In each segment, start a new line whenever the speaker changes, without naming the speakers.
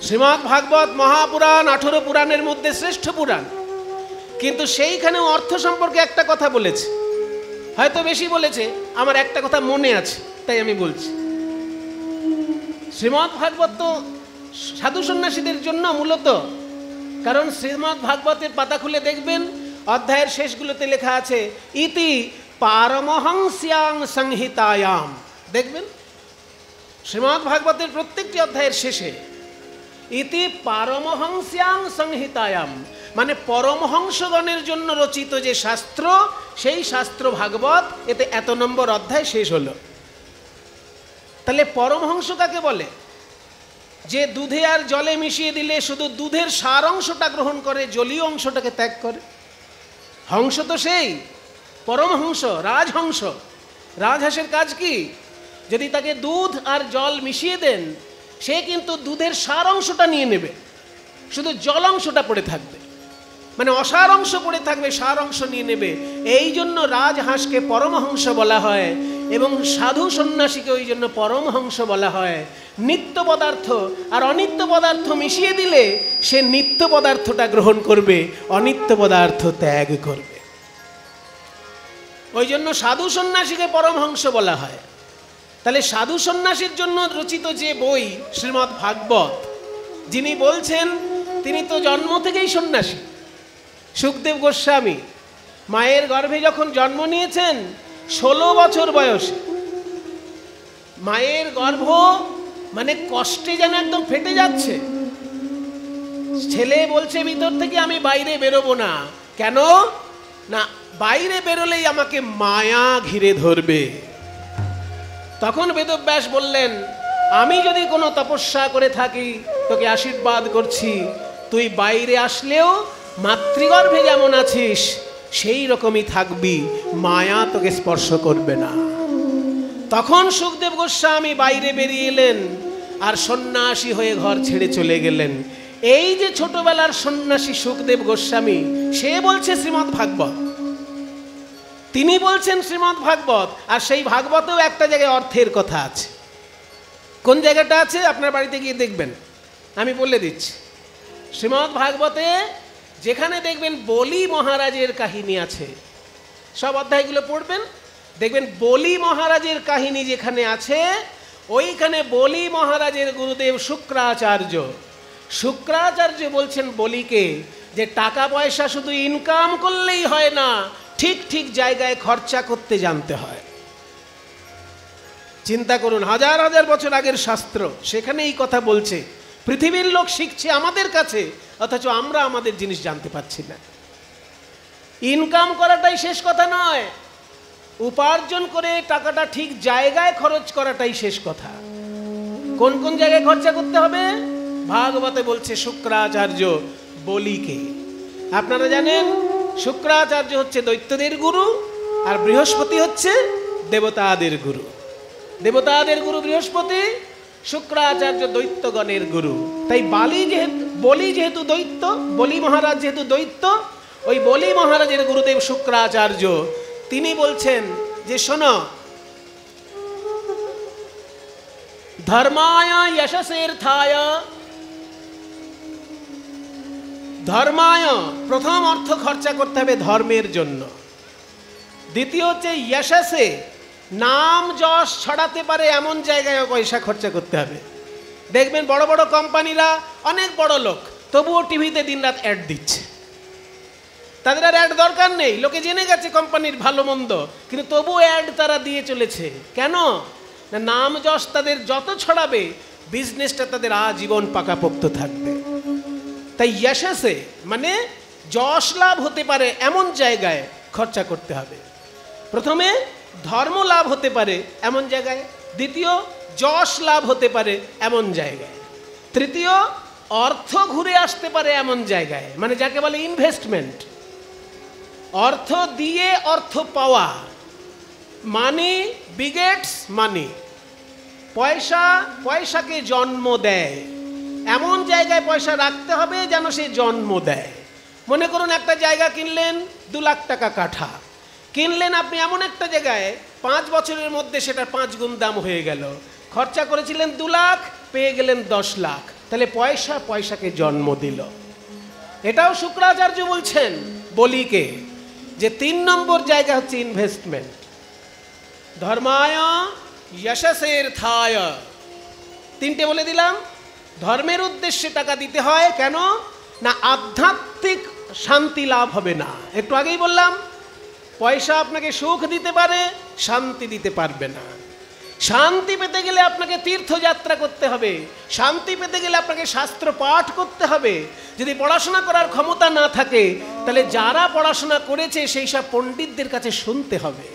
শ্রীমদ্ ভাগবত মহাপুরাণ 18 পুরাণের মধ্যে শ্রেষ্ঠ পুরাণ, কিন্তু সেইখানে অর্থ সম্পর্কে একটা কথা বলেছে, হয়তো বেশি বলেছে, আমার একটা কথা মনে আছে তাই আমি বলছি। শ্রীমদ্ ভাগবত তো সাধু সন্ন্যাসীদের জন্য মূলত, কারণ শ্রীমদ্ ভাগবতের পাতা খুলে দেখবেন অধ্যায়ের শেষগুলোতে লেখা আছে ইতি পারমহংস্যাং সংহিতায়াম। দেখবেন শ্রীমদ্ ভাগবতের প্রত্যেকটি অধ্যায়ের শেষে ইতি পারমহংস্যাং সংহিতায়াম, মানে পরমহংসগণের জন্য রচিত যে শাস্ত্র, সেই শাস্ত্র ভাগবত, এতে এত নম্বর অধ্যায় শেষ হলো। তাহলে পরমহংস কাকে বলে? যে দুধে আর জলে মিশিয়ে দিলে শুধু দুধের সার অংশটা গ্রহণ করে, জলীয় অংশটাকে ত্যাগ করে। হংস তো সেই পরমহংস, রাজহংস। রাজহাঁসের কাজ কি? যদি তাকে দুধ আর জল মিশিয়ে দেন, সে কিন্তু দুধের সার অংশটা নিয়ে নেবে, শুধু জল অংশটা পড়ে থাকবে, মানে অসার অংশ পড়ে থাকবে, সার অংশ নিয়ে নেবে। এই জন্য রাজহাঁসকে পরমহংস বলা হয়, এবং সাধু সন্ন্যাসীকে ওই জন্য পরমহংস বলা হয়। নিত্য পদার্থ আর অনিত্য পদার্থ মিশিয়ে দিলে সে নিত্য পদার্থটা গ্রহণ করবে, অনিত্য পদার্থ ত্যাগ করবে। ওই জন্য সাধু সন্ন্যাসীকে পরমহংস বলা হয়। তাহলে সাধু সন্ন্যাসীর জন্য রচিত যে বই শ্রীমদ্ ভাগবত, যিনি বলছেন তিনি তো জন্ম থেকেই সন্ন্যাসী। সুখদেব গোস্বামী মায়ের গর্ভে যখন জন্ম নিয়েছেন 16 বছর বয়সে, মায়ের গর্ভ মানে কষ্টে যেন একদম ফেটে যাচ্ছে। ছেলে বলছে ভিতর থেকে আমি বাইরে বেরোবো না। কেন না, বাইরে বেরোলেই আমাকে মায়া ঘিরে ধরবে। তখন বেদব্যাস বললেন, আমি যদি কোনো তপস্যা করে থাকি তোকে আশীর্বাদ করছি, তুই বাইরে আসলেও মাতৃগর্ভে যেমন আছিস সেই রকমই থাকবি, মায়া তোকে স্পর্শ করবে না। তখন সুখদেব গোস্বামী বাইরে বেরিয়ে এলেন আর সন্ন্যাসী হয়ে ঘর ছেড়ে চলে গেলেন। এই যে ছোটবেলার সন্ন্যাসী সুখদেব গোস্বামী, সে বলছে শ্রীমদ্ ভাগবত, তিনি বলছেন শ্রীমদ্ ভাগবত। আর সেই ভাগবতেও একটা জায়গায় অর্থের কথা আছে। কোন জায়গাটা আছে আপনার বাড়িতে গিয়ে দেখবেন, আমি বলে দিচ্ছি। শ্রীমদ্ ভাগবতে যেখানে দেখবেন বলি মহারাজের কাহিনী আছে, সব অধ্যায়গুলো পড়বেন, দেখবেন বলি মহারাজের কাহিনী যেখানে আছে, ওইখানে বলি মহারাজের গুরুদেব শুক্রাচার্য, শুক্রাচার্য বলছেন বলিকে যে টাকা পয়সা শুধু ইনকাম করলেই হয় না, ঠিক ঠিক জায়গায় খরচা করতে জানতে হয়। চিন্তা করুন, হাজার হাজার বছর আগের শাস্ত্র, সেখানে এই কথা বলছে। পৃথিবীর লোক শিখছে আমাদের কাছে, অথচ আমরা আমাদের জিনিস জানতে পারছি না। ইনকাম করাটাই শেষ কথা নয়, উপার্জন করে টাকাটা ঠিক জায়গায় খরচ করাটাই শেষ কথা। কোন কোন জায়গায় খরচা করতে হবে ভাগবতে বলছে শুক্রাচার্য বলিকে। আপনারা জানেন শুক্রাচার্য হচ্ছে দৈত্যদের গুরু, আর বৃহস্পতি হচ্ছে দেবতাদের গুরু। দেবতাদের গুরু বৃহস্পতি, শুক্রাচার্য দৈত্যগণের গুরু। তাই বলি যেহেতু দৈত্য, বলি মহারাজ যেহেতু দৈত্য, ওই বলি মহারাজের গুরুদেব শুক্রাচার্য, তিনি বলছেন যে শোনো, ধর্মায় যশসের্থায়, ধর্মায় প্রথম অর্থ খরচা করতে হবে ধর্মের জন্য। দ্বিতীয় হচ্ছে যশসে, নাম যশ ছড়াতে পারে এমন জায়গায় পয়সা খরচা করতে হবে। দেখবেন বড় বড় কোম্পানিরা, অনেক বড় লোক, তবুও টিভিতে দিনরাত অ্যাড দিচ্ছে। তাদের আর অ্যাড দরকার নেই, লোকে জেনে গেছে কোম্পানির ভালো মন্দ, কিন্তু তবুও অ্যাড তারা দিয়ে চলেছে। কেন না, নাম যশ তাদের যত ছড়াবে বিজনেসটা তাদের আজীবন পাকাপোক্ত থাকবে। তাই যশসে মানে যশ লাভ হতে পারে এমন জায়গায় খরচা করতে হবে। প্রথমে ধর্ম লাভ হতে পারে এমন জায়গায়, দ্বিতীয় যশ লাভ হতে পারে এমন জায়গায়, তৃতীয় অর্থ ঘুরে আসতে পারে এমন জায়গায়, মানে যাকে বলে ইনভেস্টমেন্ট। অর্থ দিয়ে অর্থ পাওয়া, মানি বিগেটস মানি, পয়সা পয়সাকে জন্ম দেয় এমন জায়গায় পয়সা রাখতে হবে যেন সে জন্ম দেয়। মনে করুন একটা জায়গা কিনলেন, 2 লাখ টাকা কাঠা কিনলেন আপনি এমন একটা জায়গায়, 5 বছরের মধ্যে সেটা 5 গুণ দাম হয়ে গেল। খরচা করেছিলেন 2 লাখ, পেয়ে গেলেন 10 লাখ, তাহলে পয়সা পয়সাকে জন্ম দিল। এটাও শুক্রাচার্য বলছেন বলিকে, যে 3 নম্বর জায়গা হচ্ছে ইনভেস্টমেন্ট। ধর্মায় যশসের্থায়, 3টে বলে দিলাম। ধর্মের উদ্দেশ্যে টাকা দিতে হয়, কেন না আধ্যাত্মিক শান্তি লাভ হবে না। একটু আগেই বললাম, পয়সা আপনাকে সুখ দিতে পারে, শান্তি দিতে পারবে না। শান্তি পেতে গেলে আপনাকে তীর্থযাত্রা করতে হবে, শান্তি পেতে গেলে আপনাকে শাস্ত্র পাঠ করতে হবে। যদি পড়াশোনা করার ক্ষমতা না থাকে, তাহলে যারা পড়াশোনা করেছে সেই সব পণ্ডিতদের কাছে শুনতে হবে।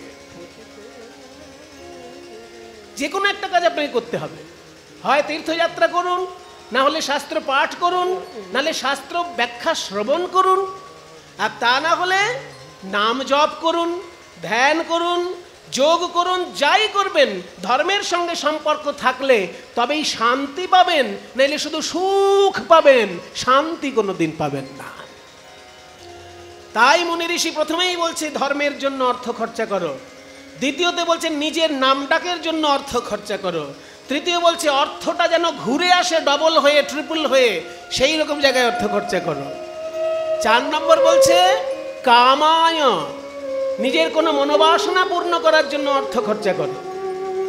যে কোনো একটা কাজ আপনাকে করতে হবে, হয় তীর্থযাত্রা করুন, না হলে শাস্ত্র পাঠ করুন, নাহলে শাস্ত্র ব্যাখ্যা শ্রবণ করুন, আর তা না হলে নাম জপ করুন, ধ্যান করুন, যোগ করুন, যাই করবেন ধর্মের সঙ্গে সম্পর্ক থাকলে তবেই শান্তি পাবেন, নাইলে শুধু সুখ পাবেন, শান্তি কোনোদিন পাবেন না। তাই মুনি ঋষি প্রথমেই বলছে ধর্মের জন্য অর্থ খরচা করো, দ্বিতীয়তে বলছে নিজের নাম ডাকের জন্য অর্থ খরচা করো, তৃতীয় বলছে অর্থটা যেন ঘুরে আসে ডবল হয়ে, ট্রিপল হয়ে, সেই রকম জায়গায় অর্থ খরচা করো। 4 নম্বর বলছে কামায়, নিজের কোনো মনোবাসনা পূর্ণ করার জন্য অর্থ খরচা করো।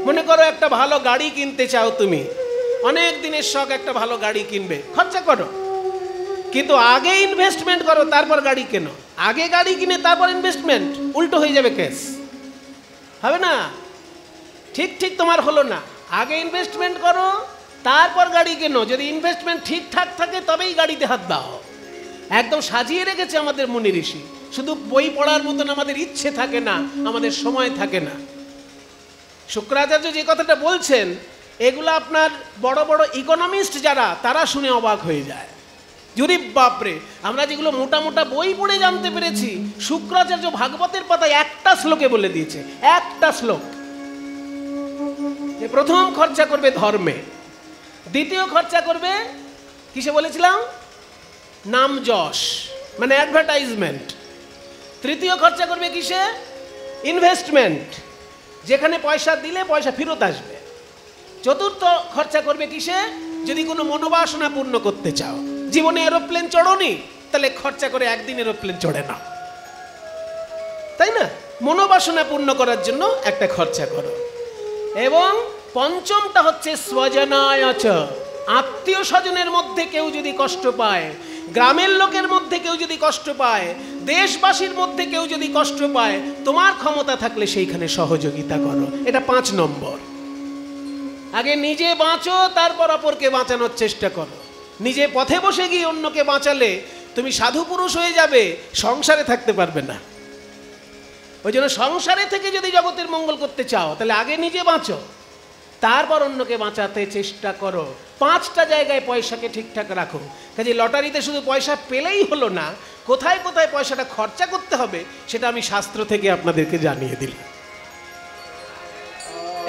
মনে করো একটা ভালো গাড়ি কিনতে চাও, তুমি অনেক দিনের শখ একটা ভালো গাড়ি কিনবে, খরচা করো, কিন্তু আগে ইনভেস্টমেন্ট করো, তারপর গাড়ি কেনো। আগে গাড়ি কিনে তারপর ইনভেস্টমেন্ট, উল্টো হয়ে যাবে কেস, হবে না, ঠিক ঠিক তোমার হলো না। আগে ইনভেস্টমেন্ট করো, তারপর গাড়ি কেনো। যদি ইনভেস্টমেন্ট ঠিকঠাক থাকে তবেই গাড়িতে হাত দাও। একদম সাজিয়ে রেখেছে আমাদের মুনি ঋষি। শুধু বই পড়ার মতন আমাদের ইচ্ছে থাকে না, আমাদের সময় থাকে না। শুক্রাচার্য যে কথাটা বলছেন, এগুলো আপনার বড় বড় ইকোনমিস্ট যারা, তারা শুনে অবাক হয়ে যায়। যদি বাপরে, আমরা যেগুলো মোটা মোটা বই পড়ে জানতে পেরেছি, শুক্রাচার্য ভাগবতের পাতায় একটা শ্লোকে বলে দিয়েছে, একটা শ্লোক, যে প্রথম খরচা করবে ধর্মে, দ্বিতীয় খরচা করবে কিসে বলেছিলাম, নাম যশ মানে অ্যাডভার্টাইজমেন্ট, তৃতীয় খরচা করবে কিসে, ইনভেস্টমেন্ট, যেখানে পয়সা দিলে পয়সা ফেরত আসবে, চতুর্থ খরচা করবে কিসে, যদি কোনো মনোবাসনা পূর্ণ করতে চাও। জীবনে এরোপ্লেন চড়োনি, তাহলে খরচা করে একদিন এরোপ্লেন চড়ে না, তাই না? মনোবাসনা পূর্ণ করার জন্য একটা খরচা করো। এবং পঞ্চমটা হচ্ছে স্বজনায়চ, আত্মীয় স্বজনের মধ্যে কেউ যদি কষ্ট পায়, গ্রামের লোকের মধ্যে কেউ যদি কষ্ট পায়, দেশবাসীর মধ্যে কেউ যদি কষ্ট পায়, তোমার ক্ষমতা থাকলে সেইখানে সহযোগিতা করো। এটা 5 নম্বর। আগে নিজে বাঁচো, তারপর অপরকে বাঁচানোর চেষ্টা করো। নিজে পথে বসে গিয়ে অন্যকে বাঁচালে তুমি সাধু পুরুষ হয়ে যাবে, সংসারে থাকতে পারবে না। ওই জন্য সংসারে থেকে যদি জগতের মঙ্গল করতে চাও, তাহলে আগে নিজে বাঁচো, তারপর অন্যকে বাঁচাতে চেষ্টা করো। 5টা জায়গায় পয়সাকে ঠিকঠাক রাখো। কাজে লটারিতে শুধু পয়সা পেলেই হলো না, কোথায় কোথায় পয়সাটা খরচা করতে হবে সেটা আমি শাস্ত্র থেকে আপনাদেরকে জানিয়ে দিলাম।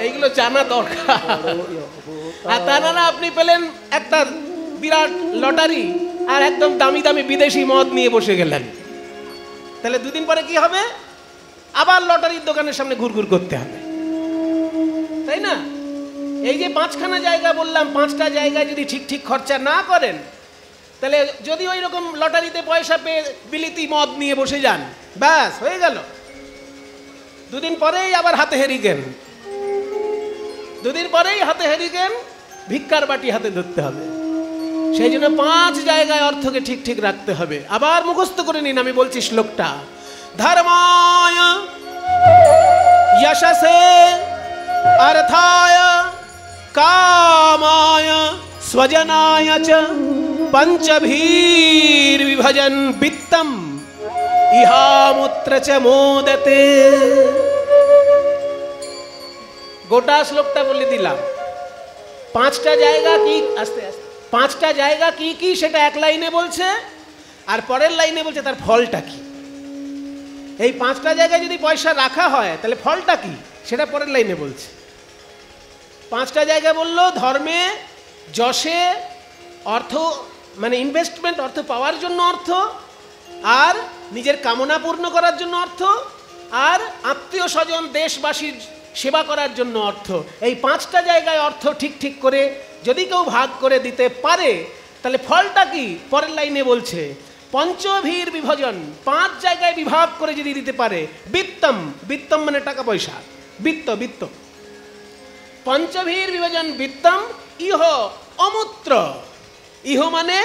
এইগুলো জানা দরকার। আর তা না আপনি পেলেন একটা বিরাট লটারি আর একদম দামি দামি বিদেশি মদ নিয়ে বসে গেলেন, তাহলে 2 দিন পরে কি হবে, আবার লটারির দোকানের সামনে ঘুরঘুর করতে হবে, তাই না? এই যে 5খানা জায়গা বললাম, 5টা জায়গায় যদি ঠিক ঠিক খরচা না করেন, তাহলে যদি ওই রকম লটারিতে পয়সা পেয়ে বিলিতি মদ নিয়ে বসে যান, ব্যাস হয়ে গেল। 2 দিন পরেই আবার হাতে হেরিকেন, 2 দিন পরেই হাতে হেরিকেন, ভিক্ষার বাটি হাতে ধরতে হবে। সেই জন্য 5 জায়গায় অর্থকে ঠিক ঠিক রাখতে হবে। আবার মুখস্থ করে নিন, আমি বলছি শ্লোকটা, ধর্মায় যশসে অর্থায় কামায় স্বজনায় চ পঞ্চভীর বিভজন বিত্তম ইহামূত্র চ মোদতে। গোটা শ্লোকটা বলে দিলাম। 5টা জায়গা কি, আস্তে আস্তে, 5টা জায়গা কি কি সেটা এক লাইনে বলছে, আর পরের লাইনে বলছে তার ফলটা কি। এই 5টা জায়গায় যদি পয়সা রাখা হয় তাহলে ফলটা কি সেটা পরের লাইনে বলছে। 5টা জায়গা বললো, ধর্মে, যশে, অর্থ মানে ইনভেস্টমেন্ট, অর্থ পাওয়ার জন্য অর্থ, আর নিজের কামনা পূর্ণ করার জন্য অর্থ, আর আত্মীয় স্বজন দেশবাসীর সেবা করার জন্য অর্থ। এই 5টা জায়গায় অর্থ ঠিক ঠিক করে যদি কেউ ভাগ করে দিতে পারে তাহলে ফলটা কি পরের লাইনে বলছে, পঞ্চভীর বিভাজন, 5 জায়গায় বিভাগ করে যদি দিতে পারে, বিত্তম, বিত্তম মানে টাকা পয়সা, বিত্ত বিত্ত, পঞ্চভীর বিভাজন বিত্তম ইহ অমূত্র, ইহ মানে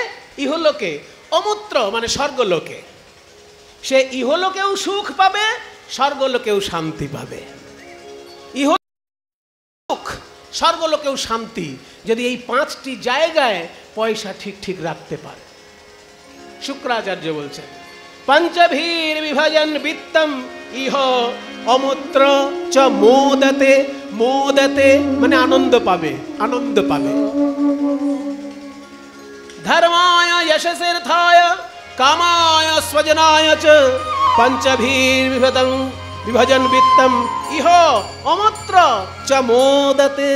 ইহলোকে, অমূত্র মানে স্বর্গলোকে। সে ইহলোকেও সুখ পাবে, স্বর্গলোকেও শান্তি পাবে। ইহ সুখ, স্বর্গলোকেও শান্তি, যদি এই 5টি জায়গায় পয়সা ঠিক ঠিক রাখতে পারে। শুক্রাচার্য বলছেন পঞ্চভীর বিভাজন বিত্তম ইহ অমূত্র চ মোদতে, মোদতে মানে আনন্দ পাবে, আনন্দ পাবে। ধর্মায় যশসের্থায় কামায় স্বজনায় চ পঞ্চভীর বিভাজন বিত্তম ইহ অমূত্র চ মোদতে।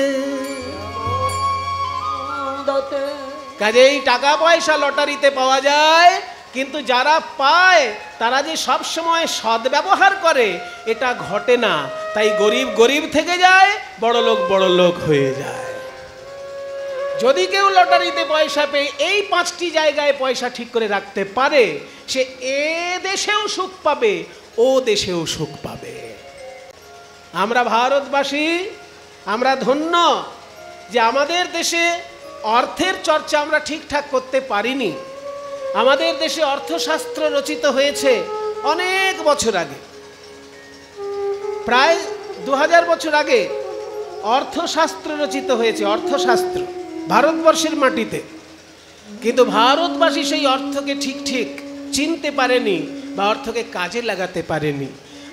কাজেই টাকা পয়সা লটারিতে পাওয়া যায়, কিন্তু যারা পায় তারা যে সব সময় সদ্ব্যবহার করে এটা ঘটে না। তাই গরিব গরিব থেকে যায়, বড় লোক হয়ে যায়। যদি কেউ লটারিতে পয়সা পেয়ে এই 5টি জায়গায় পয়সা ঠিক করে রাখতে পারে, সে এ দেশেও সুখ পাবে, ও দেশেও সুখ পাবে। আমরা ভারতবাসী, আমরা ধন্য যে আমাদের দেশে অর্থের চর্চা আমরা ঠিকঠাক করতে পারিনি। আমাদের দেশে অর্থশাস্ত্র রচিত হয়েছে অনেক বছর আগে, প্রায় 2000 বছর আগে অর্থশাস্ত্র রচিত হয়েছে, অর্থশাস্ত্র ভারতবর্ষের মাটিতে। কিন্তু ভারতবাসী সেই অর্থকে ঠিক ঠিক চিনতে পারেনি বা অর্থকে কাজে লাগাতে পারেনি।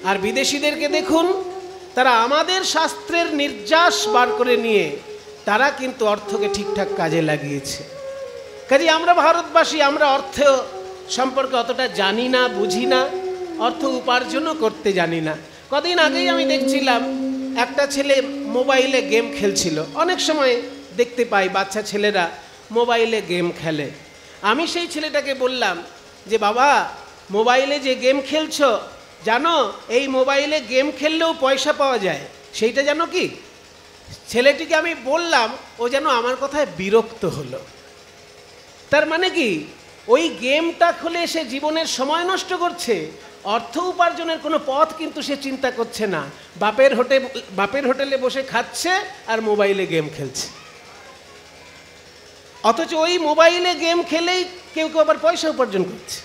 আর বিদেশিদেরকে দেখুন, তারা আমাদের শাস্ত্রের নির্যাস বার করে নিয়ে তারা কিন্তু অর্থকে ঠিকঠাক কাজে লাগিয়েছে। কাজে আমরা ভারতবাসী, আমরা অর্থ সম্পর্কে অতটা জানি না, বুঝি না, অর্থ উপার্জনও করতে জানি না। কদিন আগেই আমি দেখছিলাম একটা ছেলে মোবাইলে গেম খেলছিল। অনেক সময় দেখতে পাই বাচ্চা ছেলেরা মোবাইলে গেম খেলে। আমি সেই ছেলেটাকে বললাম যে বাবা, মোবাইলে যে গেম খেলছো, জানো এই মোবাইলে গেম খেললেও পয়সা পাওয়া যায়, সেইটা জানো কি? ছেলেটিকে আমি বললাম, ও যেন আমার কথায় বিরক্ত হলো। তার মানে কি, ওই গেমটা খুলে সে জীবনের সময় নষ্ট করছে, অর্থ উপার্জনের কোনো পথ কিন্তু সে চিন্তা করছে না। বাপের হোটেলে বসে খাচ্ছে আর মোবাইলে গেম খেলছে। অথচ ওই মোবাইলে গেম খেলেই কেউ কেউ আবার পয়সা উপার্জন করছে।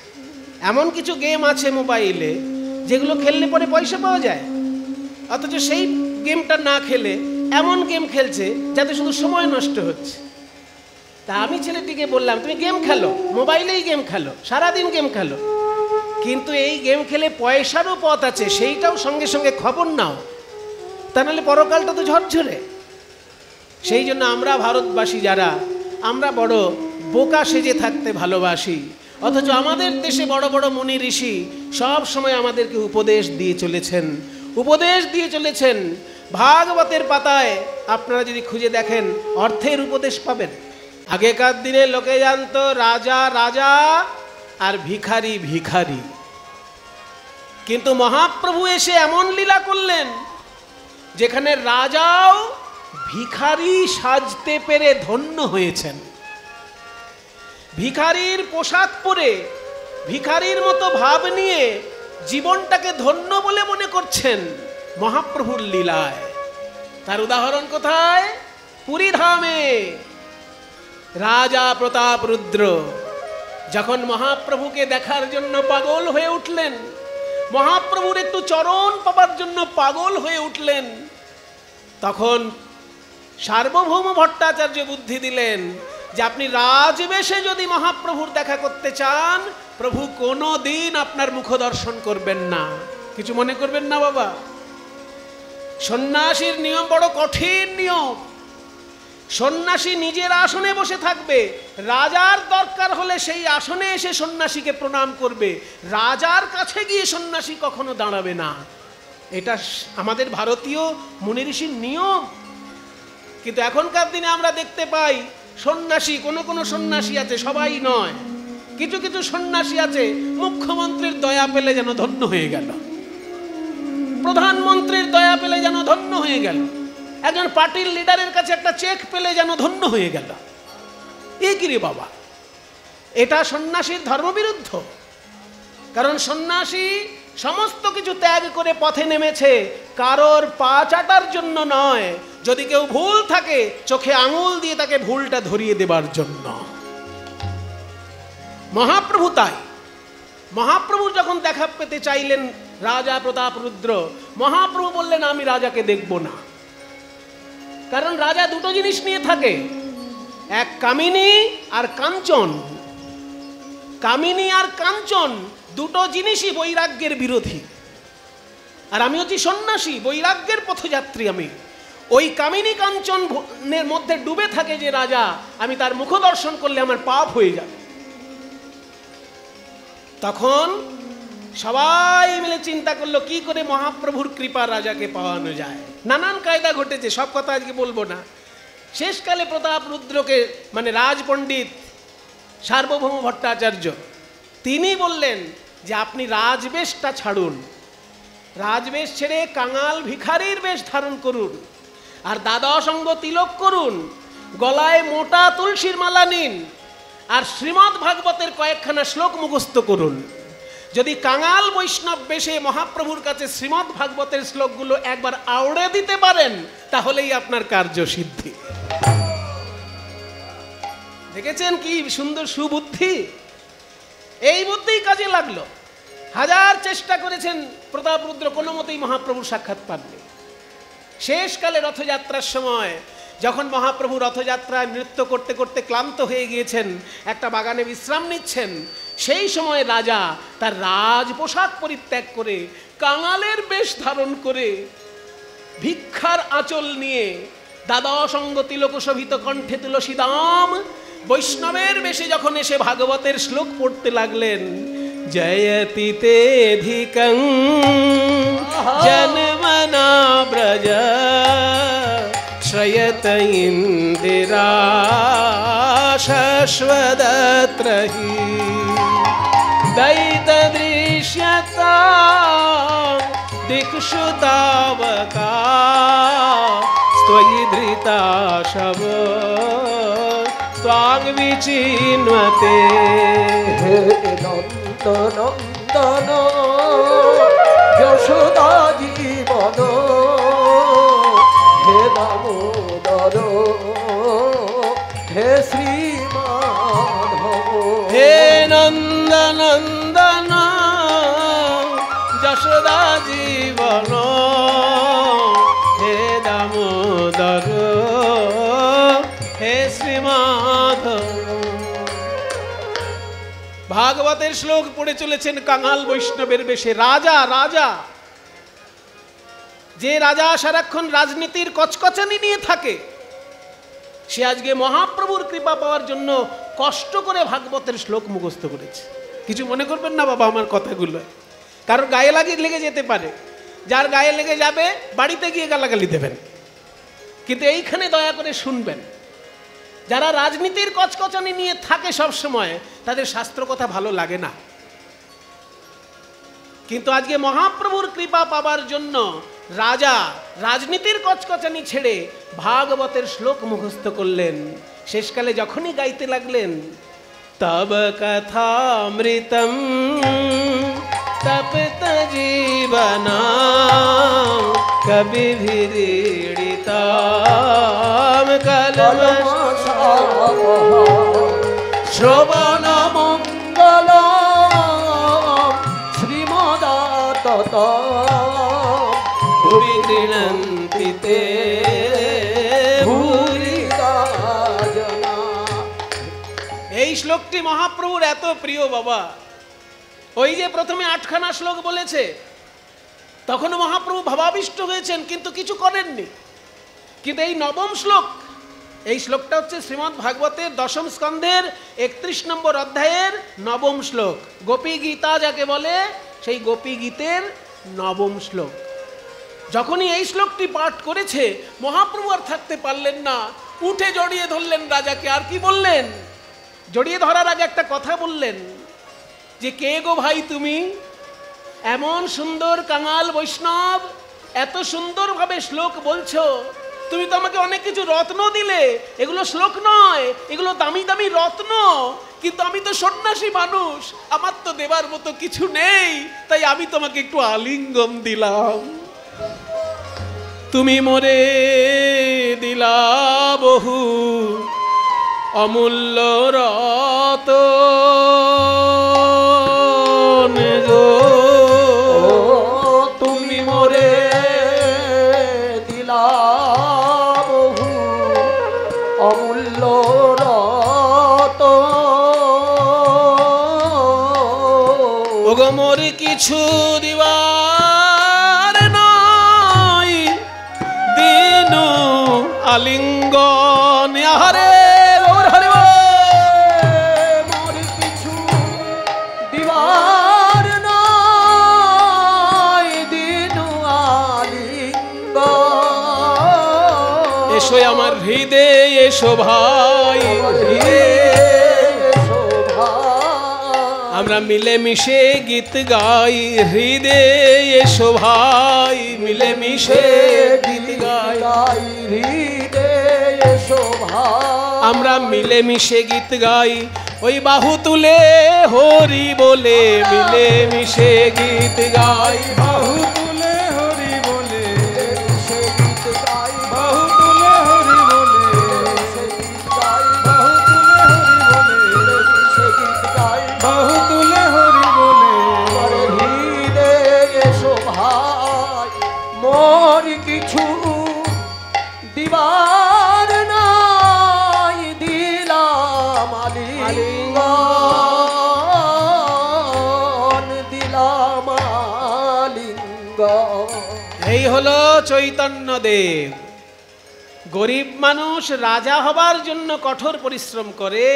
এমন কিছু গেম আছে মোবাইলে যেগুলো খেললে পরে পয়সা পাওয়া যায়, অথচ সেই গেমটা না খেলে এমন গেম খেলছে যাতে শুধু সময় নষ্ট হচ্ছে। তা আমি ছেলেটিকে বললাম, তুমি গেম খেলো, মোবাইলেই গেম খেলো, সারাদিন গেম খেলো, কিন্তু এই গেম খেলে পয়সারও পথ আছে, সেইটাও সঙ্গে সঙ্গে খবর নাও, তা নাহলে পরকালটা তো ঝরঝরে। সেই জন্য আমরা ভারতবাসী যারা, আমরা বড় বোকা সেজে থাকতে ভালোবাসি, অথচ আমাদের দেশে বড় বড় মুনি ঋষি সব সময় আমাদেরকে উপদেশ দিয়ে চলেছেন। ভাগবতের পাতায় আপনারা যদি খুঁজে দেখেন অর্থের উপদেশ পাবেন। আগেকার দিনে লোকে জানতো রাজা রাজা আর ভিখারি ভিখারি, কিন্তু মহাপ্রভু এসে এমন লীলা করলেন যেখানে রাজাও ভিখারি সাজতে পেরে ধন্য হয়েছেন। ভিখারির পোশাক পরে ভিখারির মতো ভাব নিয়ে জীবনটাকে ধন্য বলে মনে করছেন মহাপ্রভুর লীলায়। তার উদাহরণ কোথায়? পুরী ধামে রাজা প্রতাপ রুদ্র যখন মহাপ্রভুকে দেখার জন্য পাগল হয়ে উঠলেন, মহাপ্রভুর একটু চরণ পাবার জন্য পাগল হয়ে উঠলেন, তখন সার্বভৌম ভট্টাচার্য বুদ্ধি দিলেন যে আপনি রাজবেশে যদি মহাপ্রভুর দেখা করতে চান, প্রভু কোনো দিন আপনার মুখ দর্শন করবেন না। কিছু মনে করবেন না বাবা, সন্ন্যাসীর নিয়ম বড় কঠিন নিয়ম। সন্ন্যাসী নিজের আসনে বসে থাকবে, রাজার দরকার হলে সেই আসনে এসে সন্ন্যাসীকে প্রণাম করবে, রাজার কাছে গিয়ে সন্ন্যাসী কখনো দাঁড়াবে না। এটা আমাদের ভারতীয় মুনি ঋষির নিয়ম। কিন্তু এখনকার দিনে আমরা দেখতে পাই সন্ন্যাসী, কোনো সন্ন্যাসী আছে, সবাই নয়, কিছু কিছু সন্ন্যাসী আছে মুখ্যমন্ত্রীর দয়া পেলে যেন ধন্য হয়ে গেল। প্রধানমন্ত্রীর দয়া পেলে যেন ধন্য হয়ে গেল, একজন পার্টির লিডারের কাছে একটা চেক পেলে যেন ধন্য হয়ে গেল। এ কি রে বাবা, এটা সন্ন্যাসীর ধর্মবিরুদ্ধ। কারণ সন্ন্যাসী সমস্ত কিছু ত্যাগ করে পথে নেমেছে কারোর পা চাটার জন্য নয়, যদি কেউ ভুল থাকে চোখে আঙুল দিয়ে তাকে ভুলটা ধরিয়ে দেবার জন্য। মহাপ্রভু তাই, মহাপ্রভু যখন দেখা পেতে চাইলেন রাজা প্রতাপরুদ্র, মহাপ্রভু বললেন আমি রাজাকে দেখব না। কারণ রাজা দুটো জিনিস নিয়ে থাকে, এক কামিনী আর কাঞ্চন। কামিনী আর কাঞ্চন দুটো জিনিসই বৈরাগ্যের বিরোধী। আর আমি হচ্ছি সন্ন্যাসী, বৈরাগ্যের পথযাত্রী। আমি ওই কামিনী কাঞ্চনের মধ্যে ডুবে থাকে যে রাজা, আমি তার মুখ দর্শন করলে আমার পাপ হয়ে যাবে। তখন সবাই মিলে চিন্তা করলো কি করে মহাপ্রভুর কৃপা রাজাকে পাওয়ানো যায়। নানান কায়দা ঘটেছে, সব কথা আজকে বলবো না। শেষকালে প্রতাপরুদ্রকে মানে রাজপণ্ডিত সার্বভৌম ভট্টাচার্য তিনি বললেন যে আপনি রাজবেশটা ছাড়ুন, রাজবেশ ছেড়ে কাঙাল ভিখারির বেশ ধারণ করুন, আর দ্বাদশ অঙ্গ তিলক করুন, গলায় মোটা তুলসীর মালা নিন, আর শ্রীমদ্ ভাগবতের কয়েকখানা শ্লোক মুখস্থ করুন। যদি কাঙাল বৈষ্ণব বেশে মহাপ্রভুর কাছে শ্রীমদ্ ভাগবতের শ্লোকগুলো একবার আওড়ে দিতে পারেন তাহলেই আপনার কার্য সিদ্ধি। দেখেছেন কি সুন্দর সুবুদ্ধি? এই বুদ্ধিই কাজে লাগলো। হাজার চেষ্টা করেছেন প্রতাপরুদ্র, কোনো মতেই মহাপ্রভুর সাক্ষাৎ পাননি। শেষকালে রথযাত্রার সময় যখন মহাপ্রভু রথযাত্রায় নৃত্য করতে করতে ক্লান্ত হয়ে গিয়েছেন, একটা বাগানে বিশ্রাম নিচ্ছেন, সেই সময় রাজা তার রাজ পোশাক পরিত্যাগ করে কাঙালের বেশ ধারণ করে ভিক্ষার আঁচল নিয়ে দ্বাদশ অঙ্গ তিলক শোভিত কণ্ঠে তুলসী দাম বৈষ্ণবের বেশে যখন এসে ভাগবতের শ্লোক পড়তে লাগলেন, জয়তি তেধিকং জনমনা ব্রজ শ্রয়ত ইন্দিরা শাশ্বদত্রহি দৈত দৃশ্যতা দিক্ষু তাবকা ত্বয়ি ধৃতা শব ত্বাং বিচিন্বতে।
হে নন্দনন্দন যশোদা জীবন, হে দামোদর, হে শ্রীমাধব।
হে নন্দনন্দন যশোদা জীবন, হে দামোদর, হে শ্রীমাধব। ভাগবতের শ্লোক পড়ে চলেছেন কাঙাল বৈষ্ণবের বেশে। রাজা রাজা যে রাজা সারাক্ষণ রাজনীতির কচকচানি নিয়ে থাকে, সে আজকে মহাপ্রভুর কৃপা পাওয়ার জন্য কষ্ট করে ভাগবতের শ্লোক মুখস্থ করেছে। কিছু মনে করবেন না বাবা আমার কথাগুলো, কারোর গায়ে লেগে যেতে পারে। যার গায়ে লেগে যাবে বাড়িতে গিয়ে গালাগালি দেবেন, কিন্তু এইখানে দয়া করে শুনবেন। যারা রাজনীতির কচকচানি নিয়ে থাকে সব সময়, তাদের শাস্ত্র কথা ভালো লাগে না। কিন্তু আজকে মহাপ্রভুর কৃপা পাবার জন্য রাজা রাজনীতির কচকচানি ছেড়ে ভাগবতের শ্লোক মুখস্থ করলেন। শেষকালে যখনই গাইতে লাগলেন, তব কথামৃতম তপ্ত জীবনা কবিভিরিড়িতাম কলমশ
শ্রবণ মঙ্গল শ্রীমদাতত
ভুবি গৃণন্তি তে ভূরিদা
জনা।
এই শ্লোকটি মহাপ্রভুর এত প্রিয় বাবা। ওই যে প্রথমে 8খানা শ্লোক বলেছে, তখনও মহাপ্রভু ভাবাবিষ্ট হয়েছেন কিন্তু কিছু করেননি। কিন্তু এই নবম শ্লোক, এই শ্লোকটা হচ্ছে শ্রীমদ্ ভাগবতের 10ম স্কন্ধের 31 নম্বর অধ্যায়ের নবম শ্লোক। গোপী গীতা যাকে বলে, সেই গোপী গীতের নবম শ্লোক। যখনই এই শ্লোকটি পাঠ করেছে, মহাপ্রভু আর থাকতে পারলেন না, উঠে জড়িয়ে ধরলেন রাজাকে। আর কি বললেন? জড়িয়ে ধরার আগে একটা কথা বললেন যে, কে গো ভাই তুমি? এমন সুন্দর কাঙাল বৈষ্ণব, এত সুন্দরভাবে শ্লোক বলছো, তুমি তো আমাকে অনেক কিছু রত্ন দিলে, এগুলো শ্লোক নয়, এগুলো দামি দামি রত্ন, কিন্তু আমি তো সন্ন্যাসী মানুষ, আমার তো দেবার মতো কিছু নেই, তাই আমি তোমাকে একটু আলিঙ্গন দিলাম। তুমি মোরে দিলা বহু অমূল্য রতন গো,
তুমি মোরে দিলা বহু অমূল্য রতন।
ওগো মোর কিছু দিবার নাই, দিনু আলিঙ্গন। আহারে গৌর হরি বল।
মোর কিছু দিবার নাই, দিনু আলিঙ্গন।
এসো আমার হৃদয়ে এসো ভাই, আমরা মিলে মিশে গীত গাই, হৃদয়ে এসো ভাই, মিলে মিশে গীত গাই, আমরা মিলে মিশে গীত গাই, ওই বাহু তুলে হরি বলে মিলে মিশে গীত গাই, বাহু তুলে হরি বলে মিশে গীত গাই, বাহু তুলে হরি বলে মিশে গীত গাই, বাহু তুলে হরি বলে মিশে গীত গাই, বাহু তুলে হরি বলে।
হৃদয়ে এসো ভাই, মোর কিছু দিবার নাই, দিলাম আলিঙ্গন, দিলাম আলিঙ্গন।
এই হলো চৈতন্যদেব। গরিব মানুষ রাজা হবার জন্য কঠোর পরিশ্রম করে,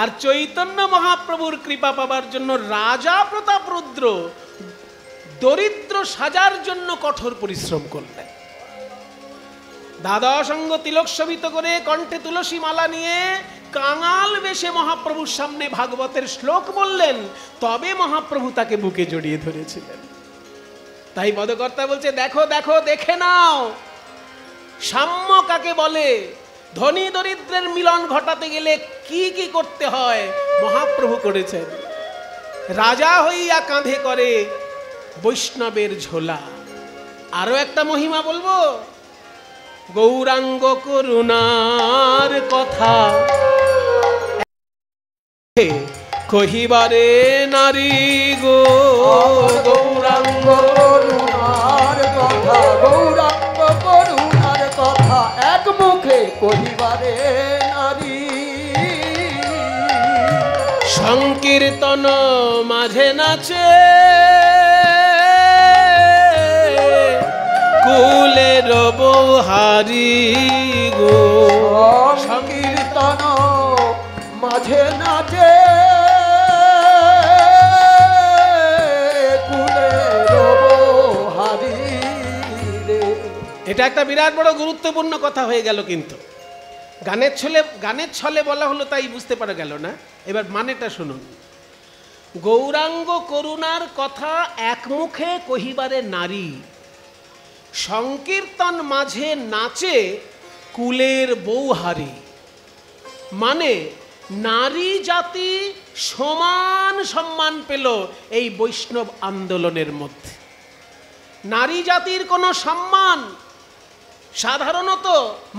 আর চৈতন্য মহাপ্রভুর কৃপা পাবার জন্য রাজা প্রতাপ রুদ্র দরিদ্র সাজার জন্য কঠোর পরিশ্রম করলেন। দ্বাদশ অঙ্গ তিলক শোভিত করে কণ্ঠে তুলসী মালা নিয়ে কাঙাল বেশে মহাপ্রভুর সামনে ভাগবতের শ্লোক বললেন, তবে মহাপ্রভু তাকে বুকে জড়িয়ে ধরেছিলেন। তাই পদকর্তা বলছে, দেখো দেখো দেখে নাও সাম্য কাকে বলে, ধনী দরিদ্রের মিলন ঘটাতে গেলে কি কি করতে হয় মহাপ্রভু করেছেন। রাজা হইয়া কাঁধে করে বৈষ্ণবের ঝোলা। আরো একটা মহিমা বলবো, গৌরাঙ্গ করুণার কথা কহিবারে নারী গো,
গৌরাঙ্গ করুণার কথা, গৌরাঙ্গ করুণার কথা এক মুখে কহিবারে নারী।
সংকীর্তন মাঝে নাচে কুলের বহারি গো,
সংকীর্তন মাঝে নাচে কুলের বহারি রে।
এটা একটা বিরাট বড় গুরুত্বপূর্ণ কথা হয়ে গেল, কিন্তু গানের ছলে বলা হলো তাই বুঝতে পারা গেল না। এবার মানেটা শুনুন, গৌরাঙ্গ করুণার কথা এক মুখে কহিবারে নারী, সংকীর্তন মাঝে নাচে কুলের বৌহারি। মানে নারী জাতি সমান সম্মান পেল এই বৈষ্ণব আন্দোলনের মধ্যে। নারী জাতির কোনো সম্মান সাধারণত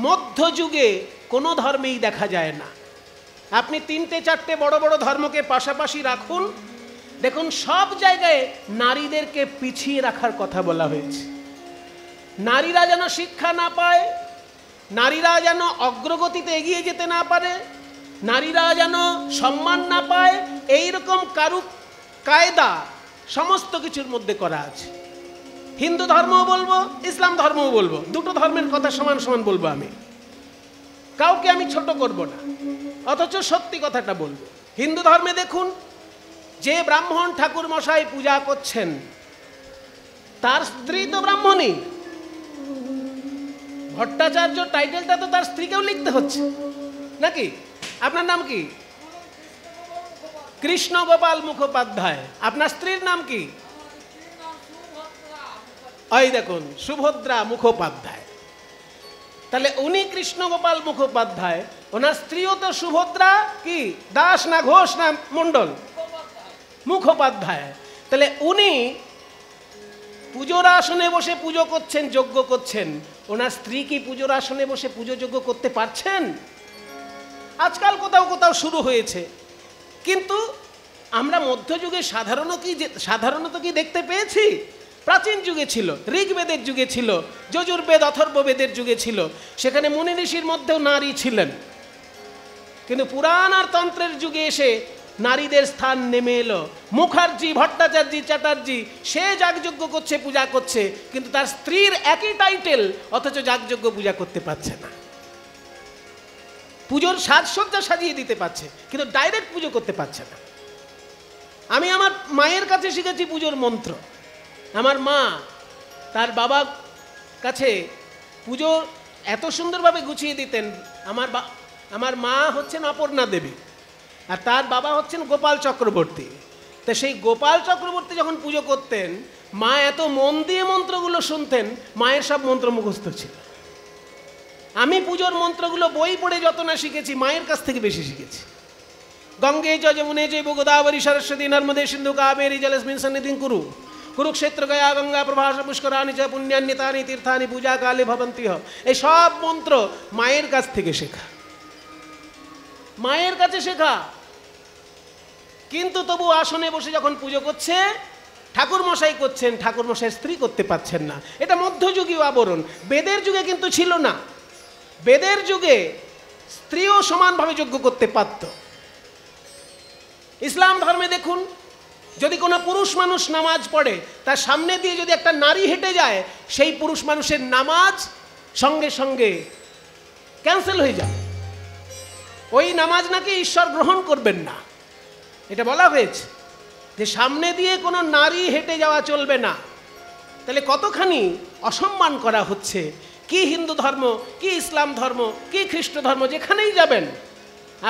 মধ্যযুগে কোনো ধর্মেই দেখা যায় না। আপনি 3-4টে বড় বড় ধর্মকে পাশাপাশি রাখুন, দেখুন সব জায়গায় নারীদেরকে পিছিয়ে রাখার কথা বলা হয়েছে। নারীরা যেন শিক্ষা না পায়, নারীরা যেন অগ্রগতিতে এগিয়ে যেতে না পারে, নারীরা যেন সম্মান না পায়, এইরকম কায়দা সমস্ত কিছুর মধ্যে করা আছে। হিন্দু ধর্মও বলবো, ইসলাম ধর্মও বলবো, দুটো ধর্মের কথা সমান সমান বলবো। আমি কাউকে আমি ছোট করব না, অথচ সত্যি কথাটা বলবো। হিন্দু ধর্মে দেখুন, যে ব্রাহ্মণ ঠাকুর মশাই পূজা করছেন তার স্ত্রী তো ব্রাহ্মণী। ভট্টাচার্য টাইটেলটা তো তার স্ত্রীকেও লিখতে হচ্ছে নাকি? আপনার নাম কি? কৃষ্ণ গোপাল মুখোপাধ্যায়। আপনার স্ত্রীর নাম কি? ওই দেখুন সুভদ্রা মুখোপাধ্যায়, তাহলে উনি কৃষ্ণগোপাল মুখোপাধ্যায়, ওনার স্ত্রীও তো সুভদ্রা কি দাস না ঘোষ না মণ্ডল, মুখোপাধ্যায়। তাহলে উনি পুজোর আসনে বসে পুজো করছেন, যজ্ঞ করছেন, ওনার স্ত্রী কি পুজোর আসনে বসে পুজো যজ্ঞ করতে পারছেন? আজকাল কোথাও কোথাও শুরু হয়েছে, কিন্তু আমরা মধ্যযুগে সাধারণত কি দেখতে পেয়েছি? প্রাচীন যুগে ছিল, ঋগ্বেদের যুগে ছিল, যজুর্বেদ অথর্ববেদের যুগে ছিল, সেখানে মুনি ঋষির মধ্যেও নারী ছিলেন। কিন্তু পুরাণ আর তন্ত্রের যুগে এসে নারীদের স্থান নেমে এলো। মুখার্জি, ভট্টাচার্য, চ্যাটার্জি সে যাগযজ্ঞ করছে, পূজা করছে, কিন্তু তার স্ত্রীর একই টাইটেল, অথচ যাগযজ্ঞ পূজা করতে পারছে না। পুজোর সাজসজ্জা সাজিয়ে দিতে পারছে, কিন্তু ডাইরেক্ট পুজো করতে পারছে না। আমি আমার মায়ের কাছে শিখেছি পুজোর মন্ত্র। আমার মা তার বাবার কাছে পুজো এত সুন্দরভাবে গুছিয়ে দিতেন। আমার মা হচ্ছেন অপর্ণা দেবী, আর তার বাবা হচ্ছেন গোপাল চক্রবর্তী। তো সেই গোপাল চক্রবর্তী যখন পুজো করতেন, মা এত মন দিয়ে মন্ত্রগুলো শুনতেন, মায়ের সব মন্ত্র মুখস্থ ছিল। আমি পুজোর মন্ত্রগুলো বই পড়ে যত না শিখেছি, মায়ের কাছ থেকে বেশি শিখেছি। গঙ্গে চ যমুনে চৈব গোদাবরী সরস্বতী নর্মদে সিন্ধু কাবেরী জলেস্মিন সন্নিধিং কুরু, কুরুক্ষেত্র গয়া গঙ্গা প্রভাস পুষ্করাণি চ পুণ্যান্বিতানি তীর্থানি পূজা কালে ভবন্তি। এই সব মন্ত্র মায়ের কাছ থেকে শেখা, মায়ের কাছে শেখা। কিন্তু তবু আসনে বসে যখন পুজো করছে, ঠাকুর মশাই করছেন, ঠাকুর মশাইয়ের স্ত্রী করতে পারছেন না। এটা মধ্যযুগীয় আবরণ। বেদের যুগে কিন্তু ছিল না। বেদের যুগে স্ত্রীও সমানভাবে যজ্ঞ করতে পারত। ইসলাম ধর্মে দেখুন, যদি কোনো পুরুষ মানুষ নামাজ পড়ে, তার সামনে দিয়ে যদি একটা নারী হেঁটে যায়, সেই পুরুষ মানুষের নামাজ সঙ্গে সঙ্গে ক্যান্সেল হয়ে যাবে। ওই নামাজ নাকি ঈশ্বর গ্রহণ করবেন না, এটা বলা হয়েছে যে সামনে দিয়ে কোনো নারী হেঁটে যাওয়া চলবে না। তাহলে কতখানি অসম্মান করা হচ্ছে। কি হিন্দু ধর্ম, কি ইসলাম ধর্ম, কি খ্রিস্ট ধর্ম, যেখানেই যাবেন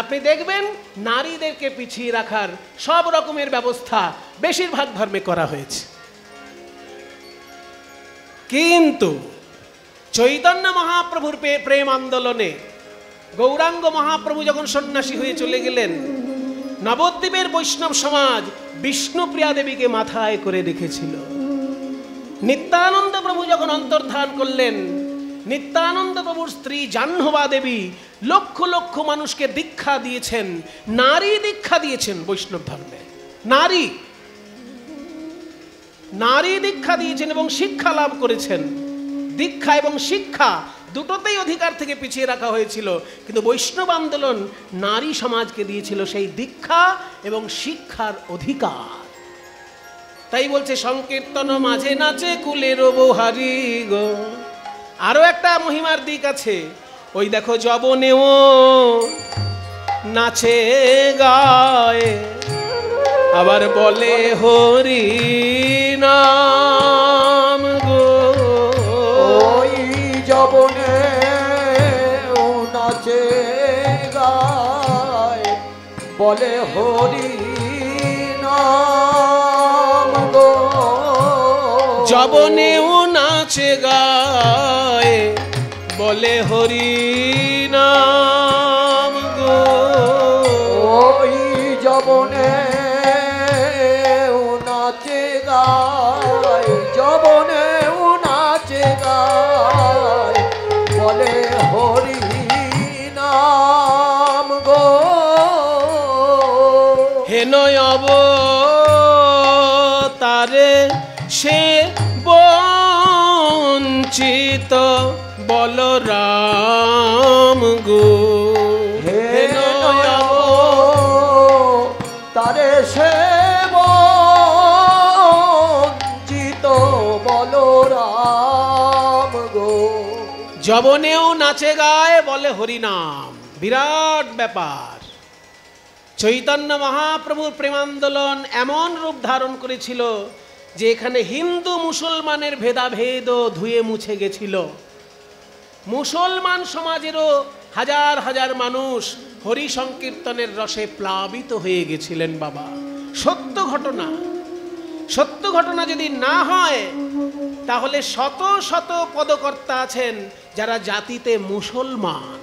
আপনি দেখবেন নারীদেরকে পিছিয়ে রাখার সব রকমের ব্যবস্থা বেশিরভাগ ধর্মে করা হয়েছে। কিন্তু চৈতন্য মহাপ্রভুর প্রেম আন্দোলনে গৌরাঙ্গ মহাপ্রভু যখন সন্ন্যাসী হয়ে চলে গেলেন, নবদ্বীপের বৈষ্ণব সমাজ বিষ্ণুপ্রিয়া দেবীকে মাথায় করে রেখেছিল। নিত্যানন্দ প্রভু যখন অন্তর্ধান করলেন, নিত্যানন্দ প্রভুর স্ত্রী জাহ্নবা দেবী লক্ষ লক্ষ মানুষকে দীক্ষা দিয়েছেন, নারী দীক্ষা দিয়েছেন বৈষ্ণব ধর্মে। নারী দীক্ষা দিয়েছেন এবং শিক্ষা লাভ করেছেন। দীক্ষা এবং শিক্ষা দুটোতেই অধিকার থেকে পিছিয়ে রাখা হয়েছিল, কিন্তু বৈষ্ণব আন্দোলন নারী সমাজকে দিয়েছিল সেই দীক্ষা এবং শিক্ষার অধিকার। তাই বলছে সংকীর্তন মাঝে নাচে কুলের বহারি গো। আরো একটা মহিমার দিক আছে, ওই দেখো যবনেও নাচে গায়, আবার বলে হরি নাম গো।
ওই যবনে নাচে গায়, বলে হরি নাম গো।
যবনেও নাচে গায়, বলে হরি নাম গো।
ওই যবনে নাচে গায়, যবনে নাচে গায়, বলে হরি নাম গো।
হেনয় অবতারে সে বঞ্চিত বলরাম গো।
হেনয় তারে সে বঞ্চিত বলরাম গো।
যবনেও নাচে গায়, বলে হরিনাম। বিরাট ব্যাপার। চৈতন্য মহাপ্রভুর প্রেমান্দোলন এমন রূপ ধারণ করেছিল যে এখানে হিন্দু মুসলমানের ভেদাভেদ ধুয়ে মুছে গেছিল। মুসলমান সমাজেরও হাজার হাজার মানুষ হরি সংকীর্তনের রসে প্লাবিত হয়ে গেছিলেন বাবা। সত্য ঘটনা। সত্য ঘটনা যদি না হয় তাহলে শত শত পদকর্তা আছেন যারা জাতিতে মুসলমান।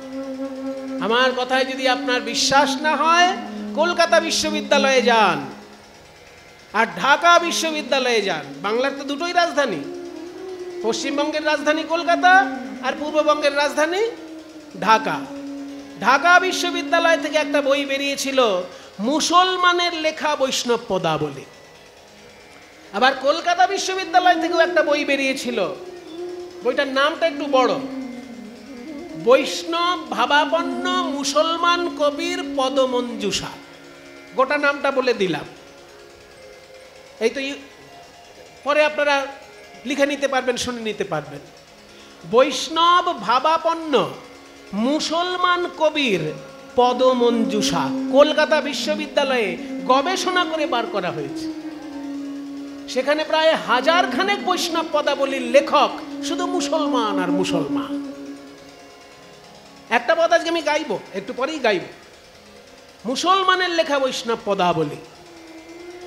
আমার কথায় যদি আপনার বিশ্বাস না হয়, কলকাতা বিশ্ববিদ্যালয়ে যান আর ঢাকা বিশ্ববিদ্যালয়ে যান। বাংলার তো দুটোই রাজধানী, পশ্চিমবঙ্গের রাজধানী কলকাতা আর পূর্ববঙ্গের রাজধানী ঢাকা। ঢাকা বিশ্ববিদ্যালয় থেকে একটা বই বেরিয়েছিল, মুসলমানের লেখা বৈষ্ণব পদাবলী। আবার কলকাতা বিশ্ববিদ্যালয় থেকেও একটা বই বেরিয়েছিল, বইটার নামটা একটু বড়, বৈষ্ণব ভাবাপন্ন মুসলমান কবির পদমঞ্জুষা। গোটা নামটা বলে দিলাম, এই তো পরে আপনারা লিখে নিতে পারবেন, শুনে নিতে পারবেন। বৈষ্ণব ভাবাপন্ন মুসলমান কবির পদমঞ্জুষা কলকাতা বিশ্ববিদ্যালয়ে গবেষণা করে বার করা হয়েছে। সেখানে প্রায় 1000 খানেক বৈষ্ণব পদাবলীর লেখক শুধু মুসলমান আর মুসলমান। একটা পদ আজকে আমি গাইব, একটু পরেই গাইব, মুসলমানের লেখা বৈষ্ণব পদাবলী।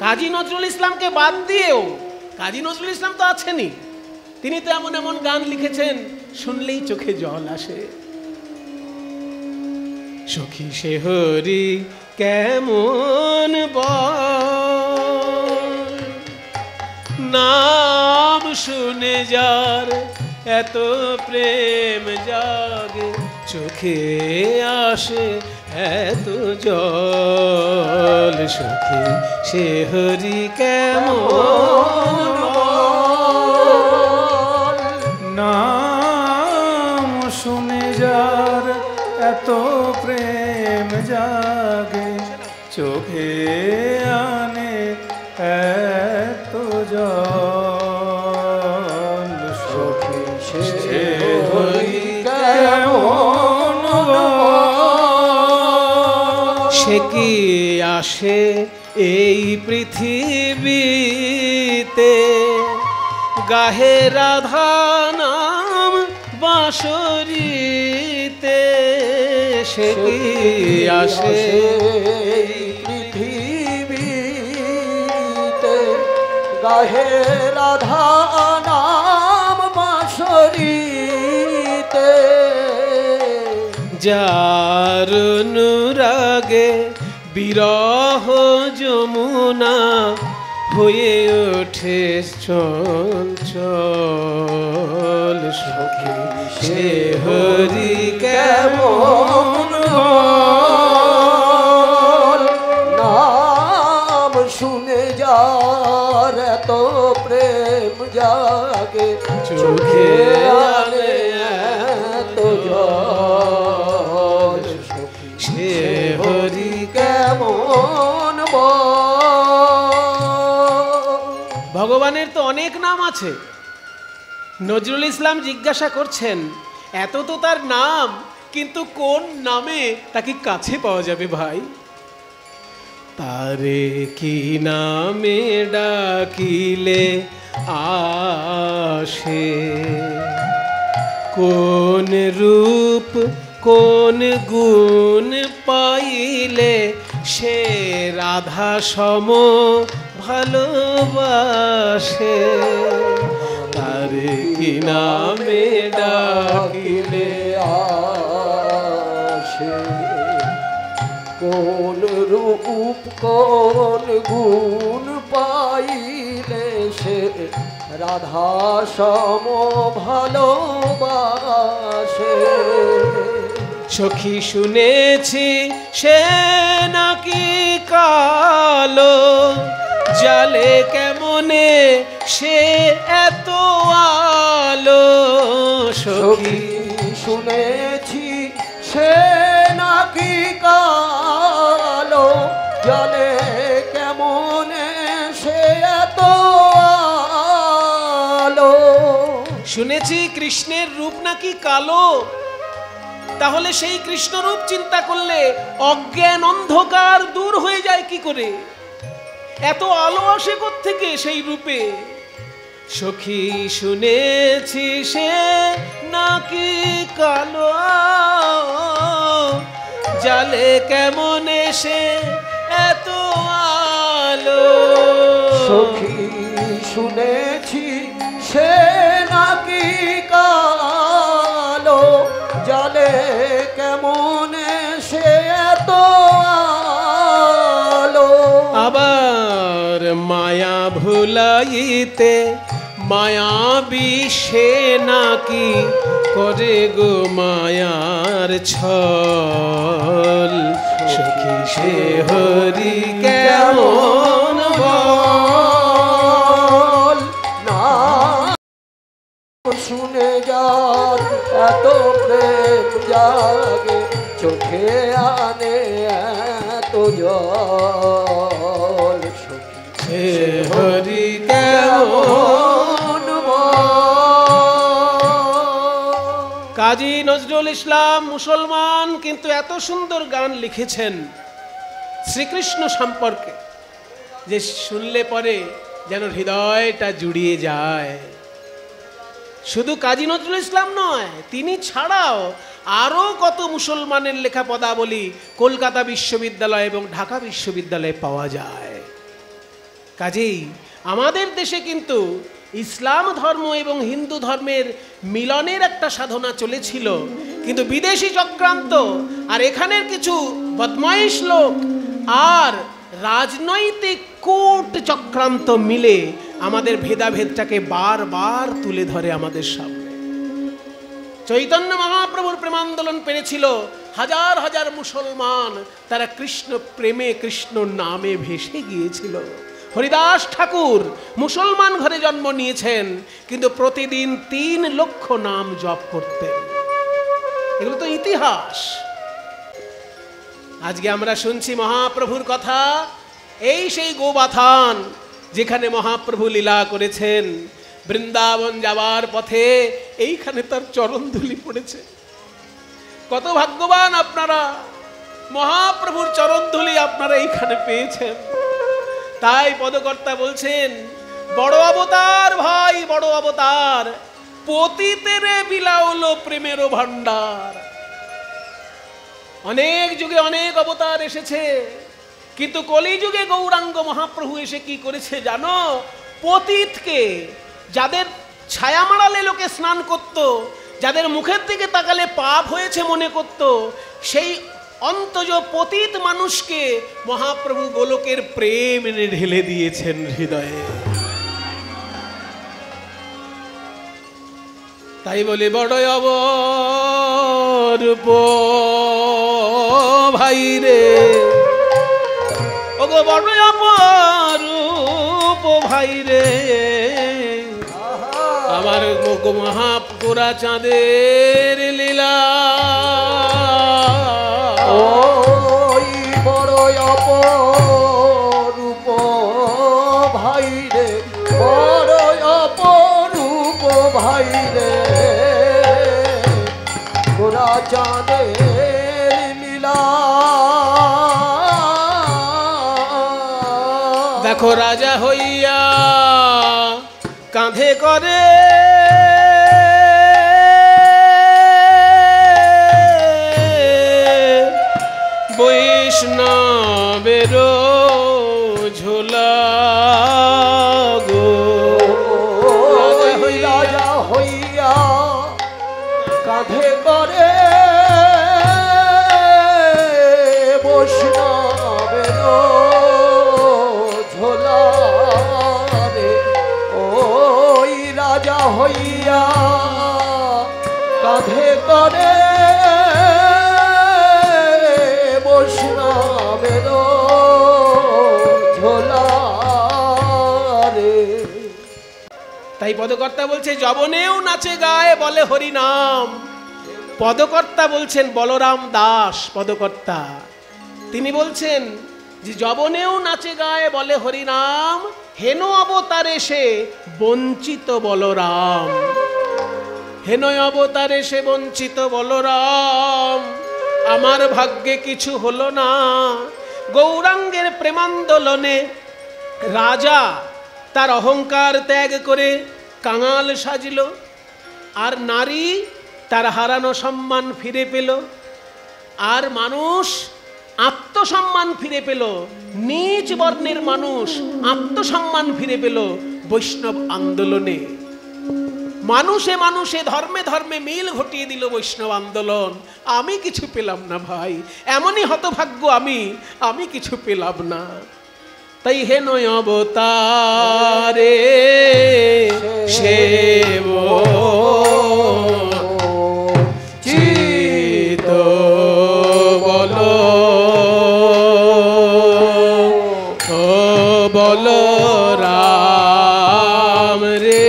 কাজী নজরুল ইসলামকে বাদ দিয়েও, কাজী নজরুল ইসলাম তো আছেনই, তিনি তো এমন এমন গান লিখেছেন শুনলেই চোখে জল আসে। সখী সে হরি কেমন নাম শুনে যার এত প্রেম জাগে, চোখে আসে এত জল। সখী সে হরি কেমন
নাম শুনে যার এত প্রেম জাগে, চোখে আনে এত জল। সখী সে হরি কেমন
সে কি আসে এই পৃথিবীতে, গাহে রাধা নাম বাঁশরীতে। সে কি আসে
পৃথিবীতে, গাহে রাধা নাম বাঁশরীতে।
যার অনুরাগে বিরহ যমুনা হয়ে ওঠে চঞ্চল। সখী সে হরি কেমন
নাম শুনে যার এত প্রেম জাগে, চোখে আনে এত জল।
সে হরি
কেমন
ভগবানের তো অনেক নাম আছে। নজরুল ইসলাম জিজ্ঞাসা করছেন, এত তো তার নাম, কিন্তু কোন নামে তাকে কাছে পাওয়া যাবে ভাই? তারে কি নামে ডাকিলে আসে, কোন রূপ কোন গুণ পাইলে সে রাধা সম ভালোবাসে। তারে কি নামে ডাকিলে
আসে, কোন রূপ কোন গুণ পাইলে সে রাধা সম ভালোবাসে।
সখী শুনেছি সে নাকি কালো, জালে কেমনে সে এত আলো।
সখী শুনেছি সে নাকি কালো, জালে কেমনে সে এত আলো।
শুনেছি কৃষ্ণের রূপ নাকি কালো, তাহলে সেই কৃষ্ণ রূপ চিন্তা করলে অজ্ঞান অন্ধকার দূর হয়ে যায় কি করে? এত আলো আসে কোত্থেকে সেই রূপে? সখী শুনেছি সে নাকি কালো, জালে কেমন সে এত আলো।
সখী শুনেছি সে নাকি কালো জলে কেমন সে এত আলো।
আবার মায়া ভুলাইতে মায়াবী সে নাকি করে গো মায়ার ছল। সখী সে হরি কেমন
বল না শুনে যার এত প্রেম জাগে চোখে আনে এত জল।
সে হরি কেমন কাজী নজরুল ইসলাম মুসলমান, কিন্তু এত সুন্দর গান লিখেছেন শ্রীকৃষ্ণ সম্পর্কে যে শুনলে পরে যেন হৃদয়টা জুড়িয়ে যায়। শুধু কাজী নজরুল ইসলাম নয়, তিনি ছাড়াও আরও কত মুসলমানের লেখা পদাবলী কলকাতা বিশ্ববিদ্যালয় এবং ঢাকা বিশ্ববিদ্যালয়ে পাওয়া যায়। কাজেই আমাদের দেশে কিন্তু ইসলাম ধর্ম এবং হিন্দু ধর্মের মিলনের একটা সাধনা চলেছিল, কিন্তু বিদেশি চক্রান্ত আর এখানের কিছু বদমাইশ লোক আর রাজনৈতিক কূট চক্রান্ত মিলে আমাদের ভেদাভেদটাকে বারবার তুলে ধরে আমাদের সামনে। চৈতন্য মহাপ্রভুর প্রেমান্দোলন পেরেছিল হাজার হাজার মুসলমান, তারা কৃষ্ণ প্রেমে কৃষ্ণ নামে ভেসে গিয়েছিল। হরিদাস ঠাকুর মুসলমান ঘরে জন্ম নিয়েছেন, কিন্তু প্রতিদিন 3 লক্ষ নাম জপ করতেন। এগুলো তো ইতিহাস। আজকে আমরা শুনছি মহাপ্রভুর কথা, এই সেই গোবাথান যেখানে মহাপ্রভু লীলা করেছেন। বৃন্দাবন যাওয়ার পথে এইখানে তার চরণধুলি পড়েছে। কত ভাগ্যবান আপনারা, মহাপ্রভুর চরণধুলি আপনারা এইখানে পেয়েছেন। তাই পদকর্তা বলছেন, বড় অবতার ভাই বড় অবতার, পতিতেরে বিলাউল প্রেমের ভান্ডার। অনেক যুগে অনেক অবতার এসেছে, কিন্তু কলিযুগে গৌরাঙ্গ মহাপ্রভু এসে কি করেছে জানো? পতিতকে, যাদের ছায়া মাড়ালে লোকে স্নান করত, যাদের মুখের দিকে তাকালে পাপ হয়েছে মনে করত, সেই অন্তজ পতিত মানুষকে মহাপ্রভু গোলকের প্রেম এনে ঢেলে দিয়েছেন হৃদয়ে। তাই বলে বড় অবরূপ ভাই রে, ওগো বড় অপরূপ ভাই রে, আমার মহাপুরা চাঁদের লীলা।
ওই বড় অপরূপ ভাই রে, বড় অপরূপ ভাই রে, গোরা চাঁদের লীলা।
দেখো রাজা হইয়া কাঁধে করে বৈষ্ণবের ঝোলা গো।
রাজা হইয়া কাঁধে করে বৈষ্ণবের ঝোলা রে, ওই রাজা হইয়া কাঁধে করে বৈষ্ণবের ঝোলা রে।
তাই পদকর্তা বলছে যবনেও নাচে গায়ে বলে হরি নাম। পদকর্তা বলছেন বলরাম দাস পদকর্তা, তিনি বলছেন যে যবনেও নাচে গায়ে বলে হরি নাম, হেন অবতারে সে বঞ্চিত বলরাম। হেন অবতারে সে বঞ্চিত বলরাম, আমার ভাগ্যে কিছু হলো না। গৌরাঙ্গের প্রেমান্দোলনে রাজা তার অহংকার ত্যাগ করে কাঙাল সাজল, আর নারী তার হারানো সম্মান ফিরে পেল, আর মানুষ আত্মসম্মান ফিরে পেল। নিচ বর্ণের মানুষ আত্মসম্মান ফিরে পেল। বৈষ্ণব আন্দোলনে মানুষে মানুষে ধর্মে ধর্মে মিল ঘটিয়ে দিল বৈষ্ণব আন্দোলন। আমি কিছু পেলাম না ভাই, এমনই হতভাগ্য আমি কিছু পেলাম না। তাই হেন অবতারে সেব চিত বল বল রাম রে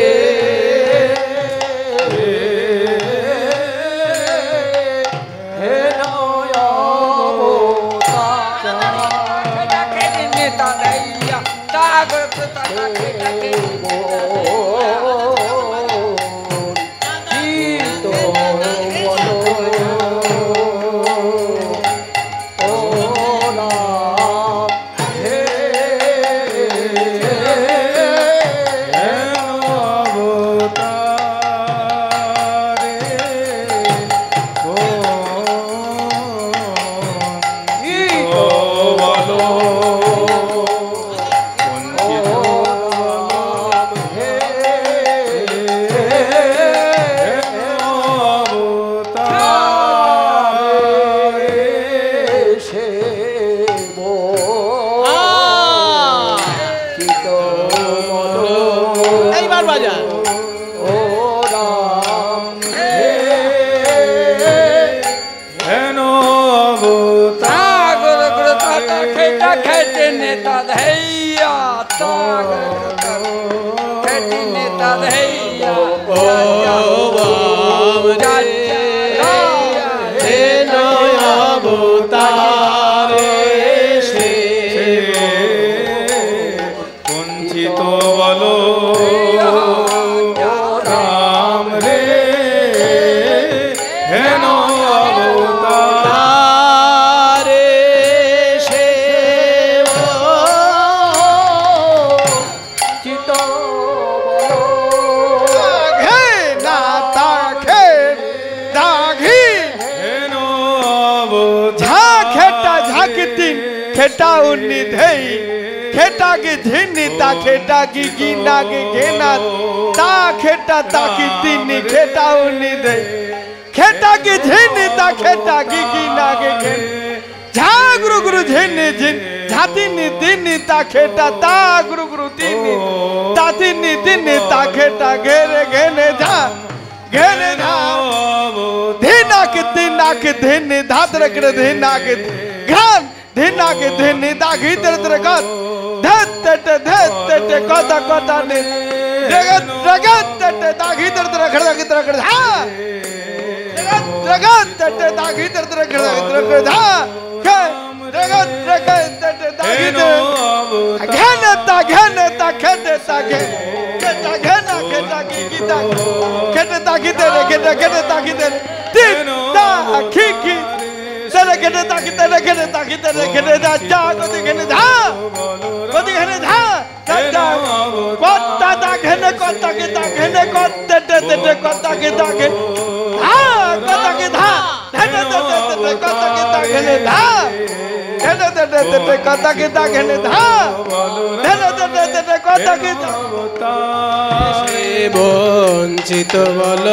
বঞ্চিত বল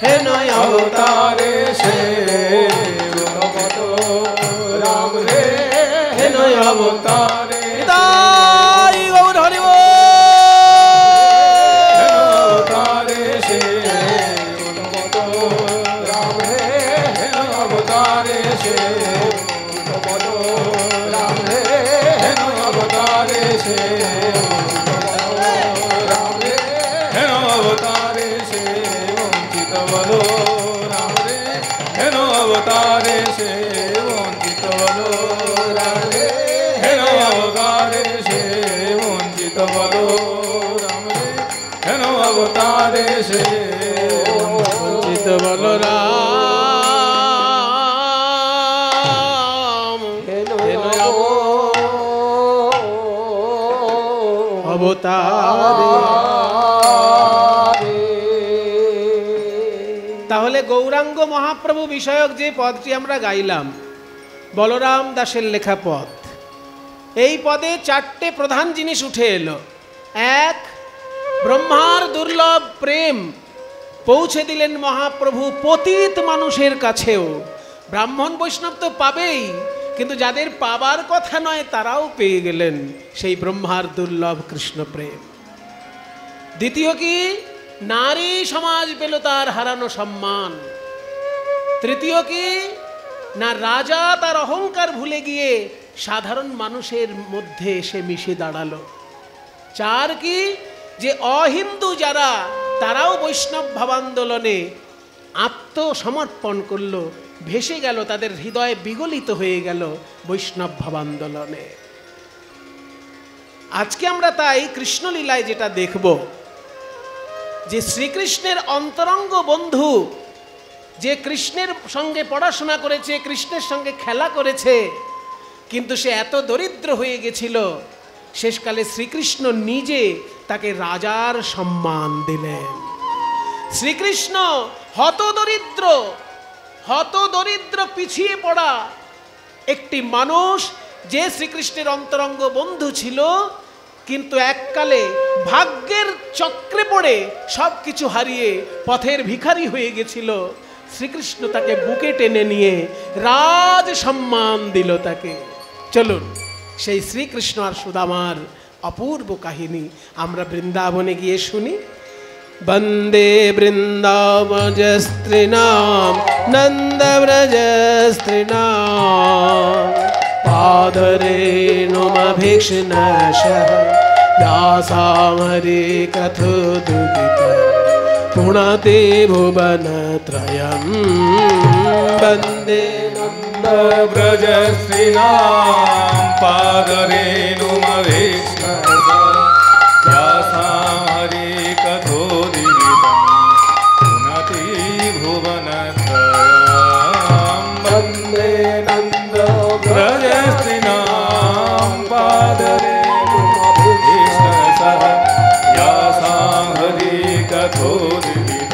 হেন অবতারে রাম রে হেন অবতারে তাই গৌর হরি অবতারে সে রাম রে হেন অবতারে সে রাম রে হেন অবতারে সে अवतारे से वंचित बलो राम रे हेन अवतारे से वंचित बलो राम रे हेन अवतारे से वंचित बलो राम हेन अवतारे। তাহলে গৌরাঙ্গ মহাপ্রভু বিষয়ক যে পদটি আমরা গাইলাম বলরাম দাসের লেখা পদ, এই পদে চারটে প্রধান জিনিস উঠে এলো। এক, ব্রহ্মার দুর্লভ প্রেম পৌঁছে দিলেন মহাপ্রভু পতিত মানুষের কাছেও। ব্রাহ্মণ বৈষ্ণব তো পাবেই, কিন্তু যাদের পাবার কথা নয় তারাও পেয়ে গেলেন সেই ব্রহ্মার দুর্লভ কৃষ্ণ প্রেম। দ্বিতীয় কি, নারী সমাজ পেল তার হারানো সম্মান। তৃতীয় কি না, রাজা তার অহংকার ভুলে গিয়ে সাধারণ মানুষের মধ্যে এসে মিশে দাঁড়ালো। চার কি, যে অহিন্দু যারা তারাও বৈষ্ণব ভাবান্দোলনে আত্মসমর্পণ করলো, ভেসে গেল, তাদের হৃদয় বিগলিত হয়ে গেল বৈষ্ণব ভাবান্দোলনে। আজকে আমরা তাই কৃষ্ণলীলায় যেটা দেখব, যে শ্রীকৃষ্ণের অন্তরঙ্গ বন্ধু, যে কৃষ্ণের সঙ্গে পড়াশোনা করেছে, কৃষ্ণের সঙ্গে খেলা করেছে, কিন্তু সে এত দরিদ্র হয়ে গেছিল, শেষকালে শ্রীকৃষ্ণ নিজে তাকে রাজার সম্মান দিলেন। শ্রীকৃষ্ণ হতদরিদ্র পিছিয়ে পড়া একটি মানুষ, যে শ্রীকৃষ্ণের অন্তরঙ্গ বন্ধু ছিল, কিন্তু এককালে ভাগ্যের চক্রে পড়ে সব কিছু হারিয়ে পথের ভিখারি হয়ে গেছিল। শ্রীকৃষ্ণ তাকে বুকে টেনে নিয়ে রাজ সম্মান দিল তাকে। চলুন সেই শ্রীকৃষ্ণ আর সুদামার অপূর্ব কাহিনী আমরা বৃন্দাবনে গিয়ে শুনি। বন্দে বৃন্দাবনস্ত্রীণাম নন্দব্রজস্ত্রীণাম পাদরেণুমভীক্ষ্ণশঃ দাসামরে কথোদুদিত পুণতে ভুবনত্রয়ম। বন্দে
নন্দব্রজস্ত্রীণাম পাদরেণুমভীক্ষ্ণশঃ দাসামরে কথোদিত পুণতে ভুবনত্রয়ম।
বন্দে নন্দ
ব্রজস্ত্রীণাম পাদরেণুমভীক্ষ্ণশঃ দাসামরে কথোদিত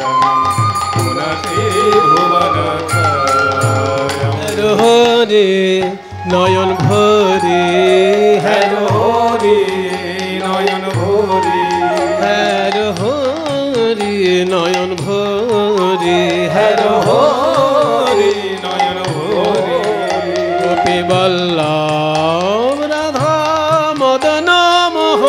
পুণতে ভুবনত্রয়ম।
হরে নয়ন ভরে,
হ্যালো হরি নয়ন ভরি,
হ্যালো হরে নয়ন ভরে,
হ্যালো
হ্যালো
হরি নয়ন ভরি।
গোপী বল্লভ রাধা মদন মোহ।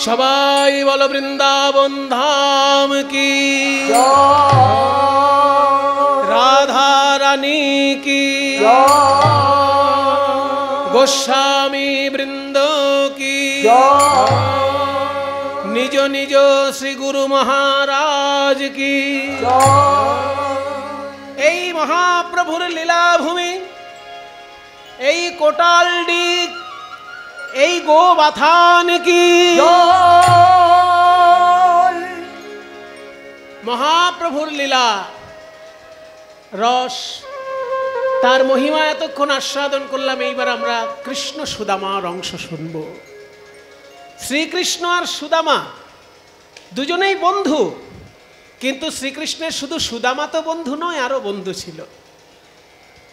সবাই বলো বৃন্দাবন ধাম কি, রাধা রানী কি, গোস্বামী বৃন্দ কি, নিজ নিজ শ্রী গুরু মহারাজ কি। এই মহাপ্রভুর লীলাভূমি, এই কোটালডি, এই গোবাথান কি। মহাপ্রভুর লীলা রস, তার মহিমা এতক্ষণ আস্বাদন করলাম। এইবার আমরা কৃষ্ণ সুদামার অংশ শুনব। শ্রীকৃষ্ণ আর সুদামা দুজনেই বন্ধু, কিন্তু শ্রীকৃষ্ণের শুধু সুদামা তো বন্ধু নয়, আরো বন্ধু ছিল।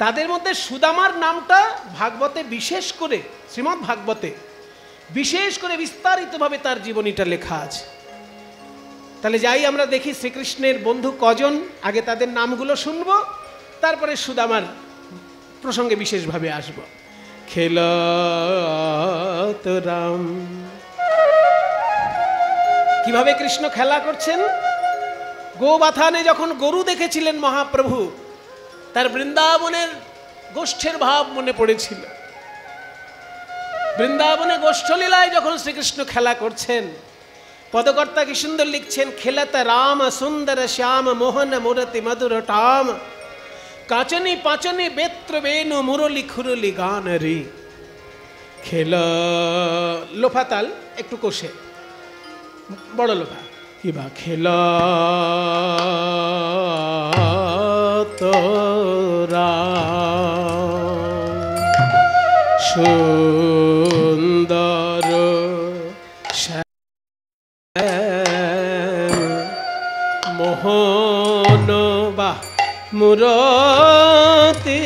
তাদের মধ্যে সুদামার নামটা ভাগবতে বিশেষ করে, শ্রীমদ্ ভাগবতে বিশেষ করে বিস্তারিতভাবে তার জীবনীটা লেখা আছে। তাহলে যাই আমরা দেখি শ্রীকৃষ্ণের বন্ধু কজন, আগে তাদের নামগুলো শুনব, তারপরে সুদামার প্রসঙ্গে বিশেষভাবে আসব। খেলত রাম, কিভাবে কৃষ্ণ খেলা করছেন। গোবাথানে যখন গরু দেখেছিলেন মহাপ্রভু, তার বৃন্দাবনের গোষ্ঠের ভাব মনে পড়েছিল। বৃন্দাবনে গোষ্ঠলীলায় যখন শ্রীকৃষ্ণ খেলা করছেন, পদকর্তা কি সুন্দর লিখছেন, খেলাত রাম সুন্দর শ্যাম মোহন মুরতি মধুর টাম কাচনি পাচনি বেত্র বেনু মুরলি খুরলি গান রে। খেলা লোফাতাল একটু কষে, বড় লোফা কিবা খেলা তোরা সুন্দর মোহন বা মুরতি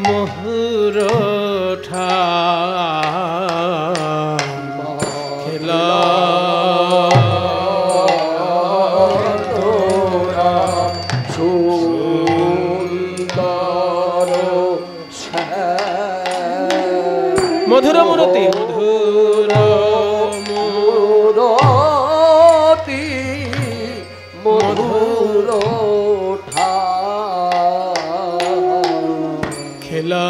মহুর খেলা মধুর মূরতি মধুর
মূরতি মধুর
খেলা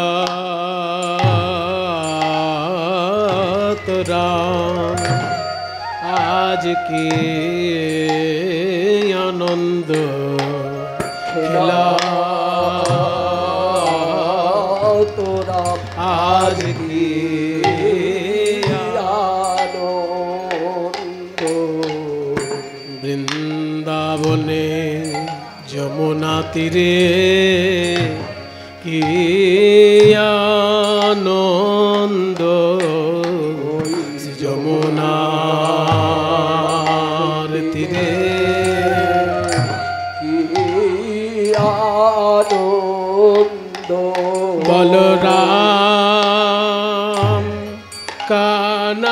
তোরা আজ কি আনন্দ খেলা
তোরা
আজ কি
আনন্দ।
বৃন্দাবনে যমুনা তীরে কি আনন্দ যমুনার তীরে
কি আনন্দ।
বলরাম কানাই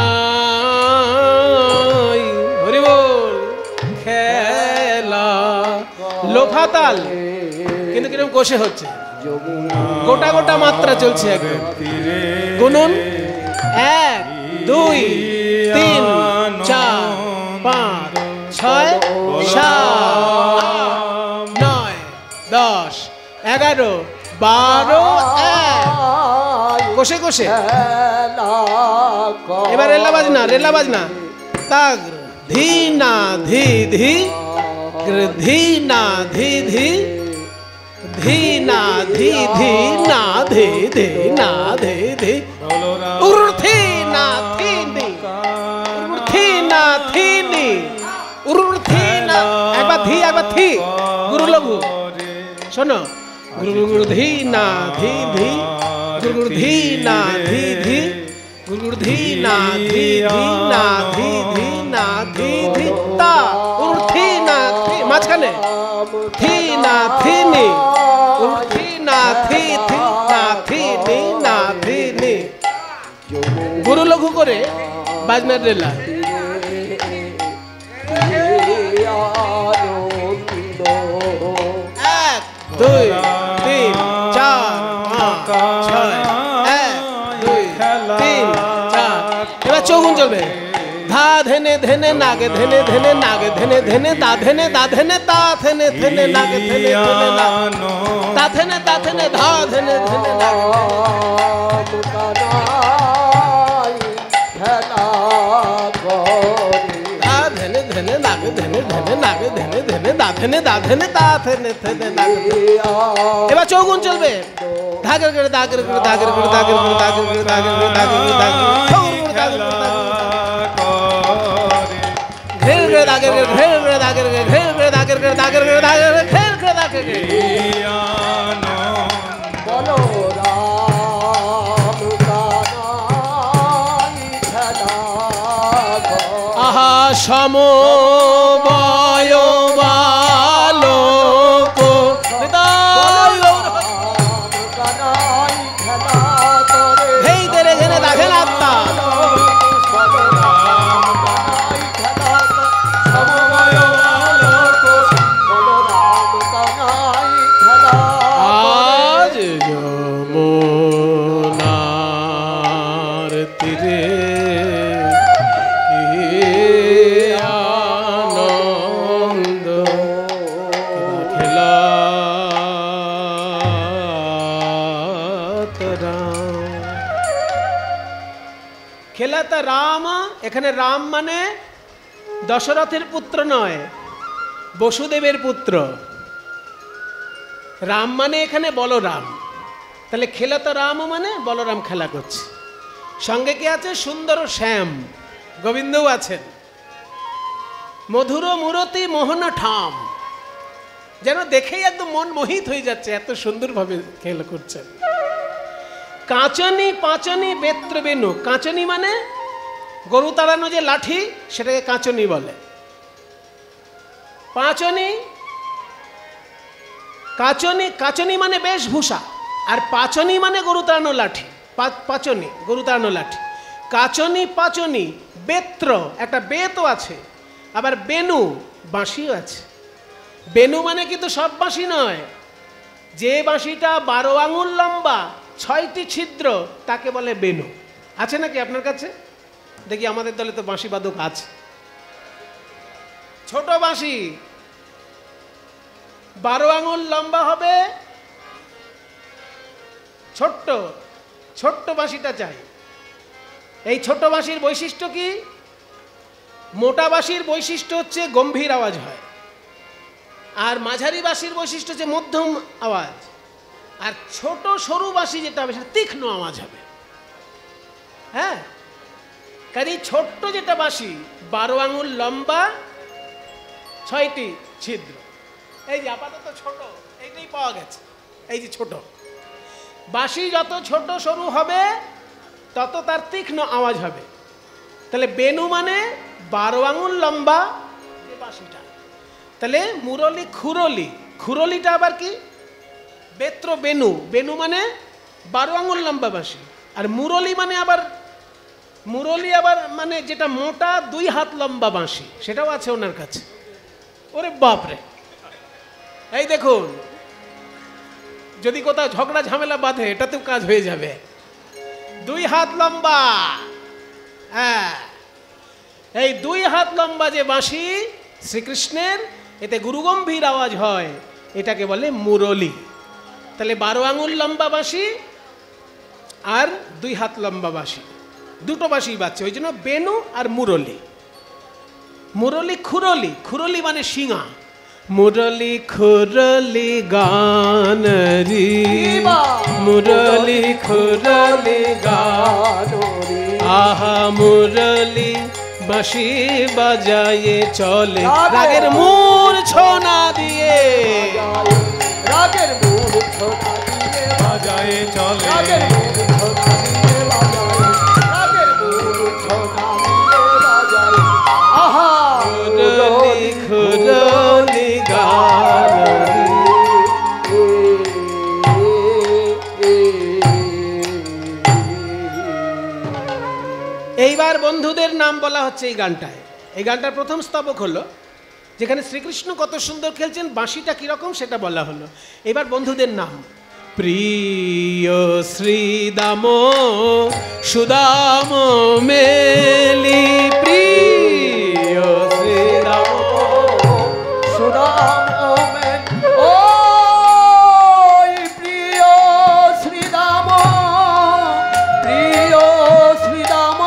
হরি বল খেলা লোফাতাল কিন্তু কিরকম কষে হচ্ছে, গোটা গোটা মাত্রা চলছে একদম। গুনুন 1 2 3 4 5 6 7 9 10 11 12 কষে কষে এবার রেলা বাজনা তাগ ধি না ধি ধি ধি না ধি ধি ধি না ধি ধি না ধি ধি না ধি ধি উর্থি না থি নি উর্থি না থি নি উর্থি না একবার ধি একবার থি গুরু লঘু শোনো গুরু ধি না ধি ধি গুরু ধি না ধি ধি গুরু ধি না ধি ধি না ধি ধি না ধি ধি তা উর্থি না থি মাঝখানে থি না থি নি উর্থি না থি থি না থি নি না থি নি গুরু লঘু করে বাজনার রেলা 1 2 3 4 5 6 1 2 3 4 এবার চৌগুন চলবে। ধা ধেনে ধেনে নাগে ধেনে ধেনে নাগে ধেনে ধেনে দা ধেনে তা ধেনে ধেনে নাগে ধেনে ধেনে না তা ধেনে ধা ধেনে ধেনে নাগে ধেনে ধেনে নাগে ধেনে ধেনে নাগে ধেনে ধেনে দা ধেনে তা ধেনে ধেনে নাগে। এবার চৌগুন চলবে। ধাগের করে দাগের করে দাগের করে দাগের করে দাগের করে দাগের করে দাগের করে দাগের ঘের করে দাগের করে ঘের করে দাগের করে ঘের করে দাগের করে দাগের করে দাগের করে ঘের করে দাগের করে
বলো রাম কানাই খেলা
আহা সমবায় বালক হেই তেরে ঘেনে দাঘেন আত্মা আজ যমুনার তীরে কি আনন্দ খেলা তোরা খেলাতা রাম, এখানে রাম মানে দশরথের পুত্র নয়, বসুদেবের পুত্র। রাম মানে এখানে বলরাম। তাহলে খেলাতা রাম মানে বলরাম খেলা করছে। সঙ্গে কে আছে? সুন্দর শ্যাম, গোবিন্দও আছেন। মধুর মূরতি মোহন ঠাম, যেন দেখেই একদম মন মোহিত হয়ে যাচ্ছে, এত সুন্দরভাবে খেলা করছেন। কাঁচনি পাঁচনি বেত্র বেনু, কাঁচনি মানে গরু তাড়ানো যে লাঠি, সেটাকে কাঁচনি বলে। পাঁচনি, কাঁচনি, কাঁচনি মানে বেশভূষা, আর পাচনি মানে গরু তাড়ানো লাঠি। পাচনি গরু তাড়ানো লাঠি। কাঁচনি পাচনি বেত্র, একটা বেতও আছে, আবার বেনু বাঁশিও আছে। বেনু মানে কিন্তু সব বাঁশি নয়, যে বাঁশিটা 12 আঙুল লম্বা 6টি ছিদ্র তাকে বলে বেনু। আছে নাকি আপনার কাছে? দেখি আমাদের দলে তো বাঁশি বাদক আছে। ছোট বাঁশি 12 আঙুল লম্বা হবে, ছোট্ট ছোট্ট বাঁশিটা চাই। এই ছোট বাঁশির বৈশিষ্ট্য কি? মোটা বাঁশির বৈশিষ্ট্য হচ্ছে গম্ভীর আওয়াজ হয়, আর মাঝারি বাঁশির বৈশিষ্ট্য হচ্ছে মধ্যম আওয়াজ, আর ছোট সরু বাঁশি যেটা হবে সেটা তীক্ষ্ণ আওয়াজ হবে। হ্যাঁ, কাজে ছোট্ট যেটা বাঁশি 12 আঙুল লম্বা 6টি ছিদ্র, এই যে আপাতত ছোট এইটাই পাওয়া গেছে, এই যে ছোট বাঁশি যত ছোট সরু হবে তত তার তীক্ষ্ণ আওয়াজ হবে। তাহলে বেনু মানে 12 আঙুল লম্বা যে বাঁশিটা। তাহলে মুরলি খুরলি, খুরলিটা আবার কি? বেত্র বেনু, বেনু মানে 12 আঙুল লম্বা বাঁশি। আর মুরলি মানে আবার, মুরলি আবার মানে যেটা মোটা 2 হাত লম্বা বাঁশি, সেটাও আছে ওনার কাছে। ওরে বাপরে, এই দেখুন, যদি কোথাও ঝগড়া ঝামেলা বাঁধে এটাতেও কাজ হয়ে যাবে। 2 হাত লম্বা, হ্যাঁ, এই 2 হাত লম্বা যে বাঁশি শ্রীকৃষ্ণের, এতে গুরুগম্ভীর আওয়াজ হয়, এটাকে বলে মুরলি। তাহলে 12 আঙুল লম্বা বাঁশি আর 2 হাত লম্বা বাঁশি, দুটো বাঁশি বাজছে, ওই জন্য বেনু আর মুরলি। মুরলি খুরলি, খুরলি মানে শিঙা। মুরলি খুরলি গান রি, মুরলি খুরলি গান, আহা মুরলি বাঁশি বাজায়ে চলে, রাগের মূর্ছনা দিয়ে,
রাগের মূর্ছনা দিয়ে
বাজায়ে চলে,
রাগের মূর্ছনা দিয়ে বাজায়, রাগের মূর্ছনা দিয়ে বাজায়, আহা
মুরলি খুরলি গান রি। এইবার বন্ধুদের নাম বলা হচ্ছে এই গানটায়। এই গানটার প্রথম স্তবক হলো, যেখানে শ্রীকৃষ্ণ কত সুন্দর খেলছেন, বাঁশিটা কিরকম সেটা বলা হলো। এবার বন্ধুদের নাম। প্রিয় শ্রীদাম সুদাম মেলি, প্রিয় শ্রীদাম
সুদাম ও প্রিয় শ্রীদাম, প্রিয় শ্রীদাম,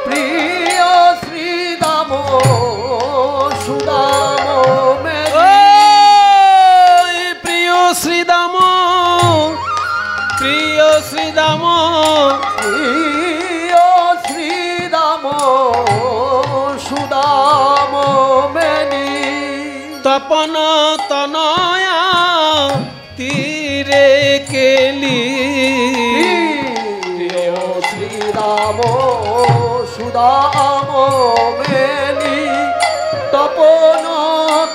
প্রিয় শ্রীদাম সুদাম
ওই প্রিয় শ্রীদাম, প্রিয় শ্রীদাম,
প্রিয় শ্রীদাম সুদাম মেনি,
তপন তনয়া তীরে কেলি,
প্রিয় শ্রীরাম সুদাম মেনি, তপন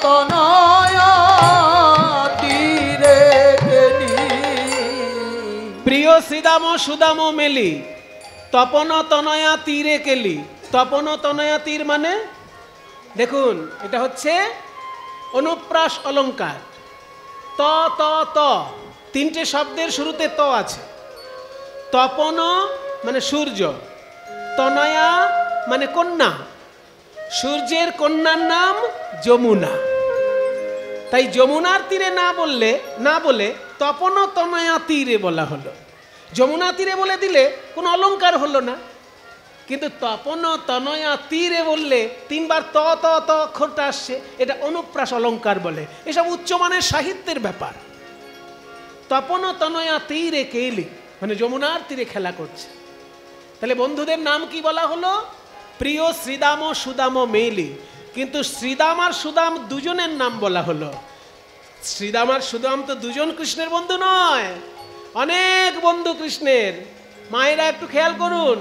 তনয়া তীরে গেলি।
প্রিয় শ্রীদাম সুদাম মেলি, তপন তনয়া তীরে কেলি। তপন তনয়া তীর মানে দেখুন, এটা হচ্ছে অনুপ্রাস অলঙ্কার। ত ত ত, 3টে শব্দের শুরুতে ত আছে। তপন মানে সূর্য, তনয়া মানে কন্যা, সূর্যের কন্যার নাম যমুনা। তাই যমুনার তীরে না বলে তপন তনয়া তীরে বলা হলো। যমুনা তীরে বলে দিলে কোনো অলঙ্কার হলো না, কিন্তু তপন তনয়া তীরে বললে তিনবার ত ত ত অক্ষরটা আসছে, এটা অনুপ্রাস অলঙ্কার বলে। এসব উচ্চমানের সাহিত্যের ব্যাপার। তপন তনয়া তীরে কেলি, মানে যমুনার তীরে খেলা করছে। তাহলে বন্ধুদের নাম কি বলা হলো? প্রিয় শ্রীদাম ও সুদাম মেলি। কিন্তু শ্রীদাম আর সুদাম দুজনের নাম বলা হলো। শ্রীদাম আর সুদাম তো দুজন কৃষ্ণের বন্ধু নয়, অনেক বন্ধু কৃষ্ণের। মায়েরা একটু খেয়াল করুন,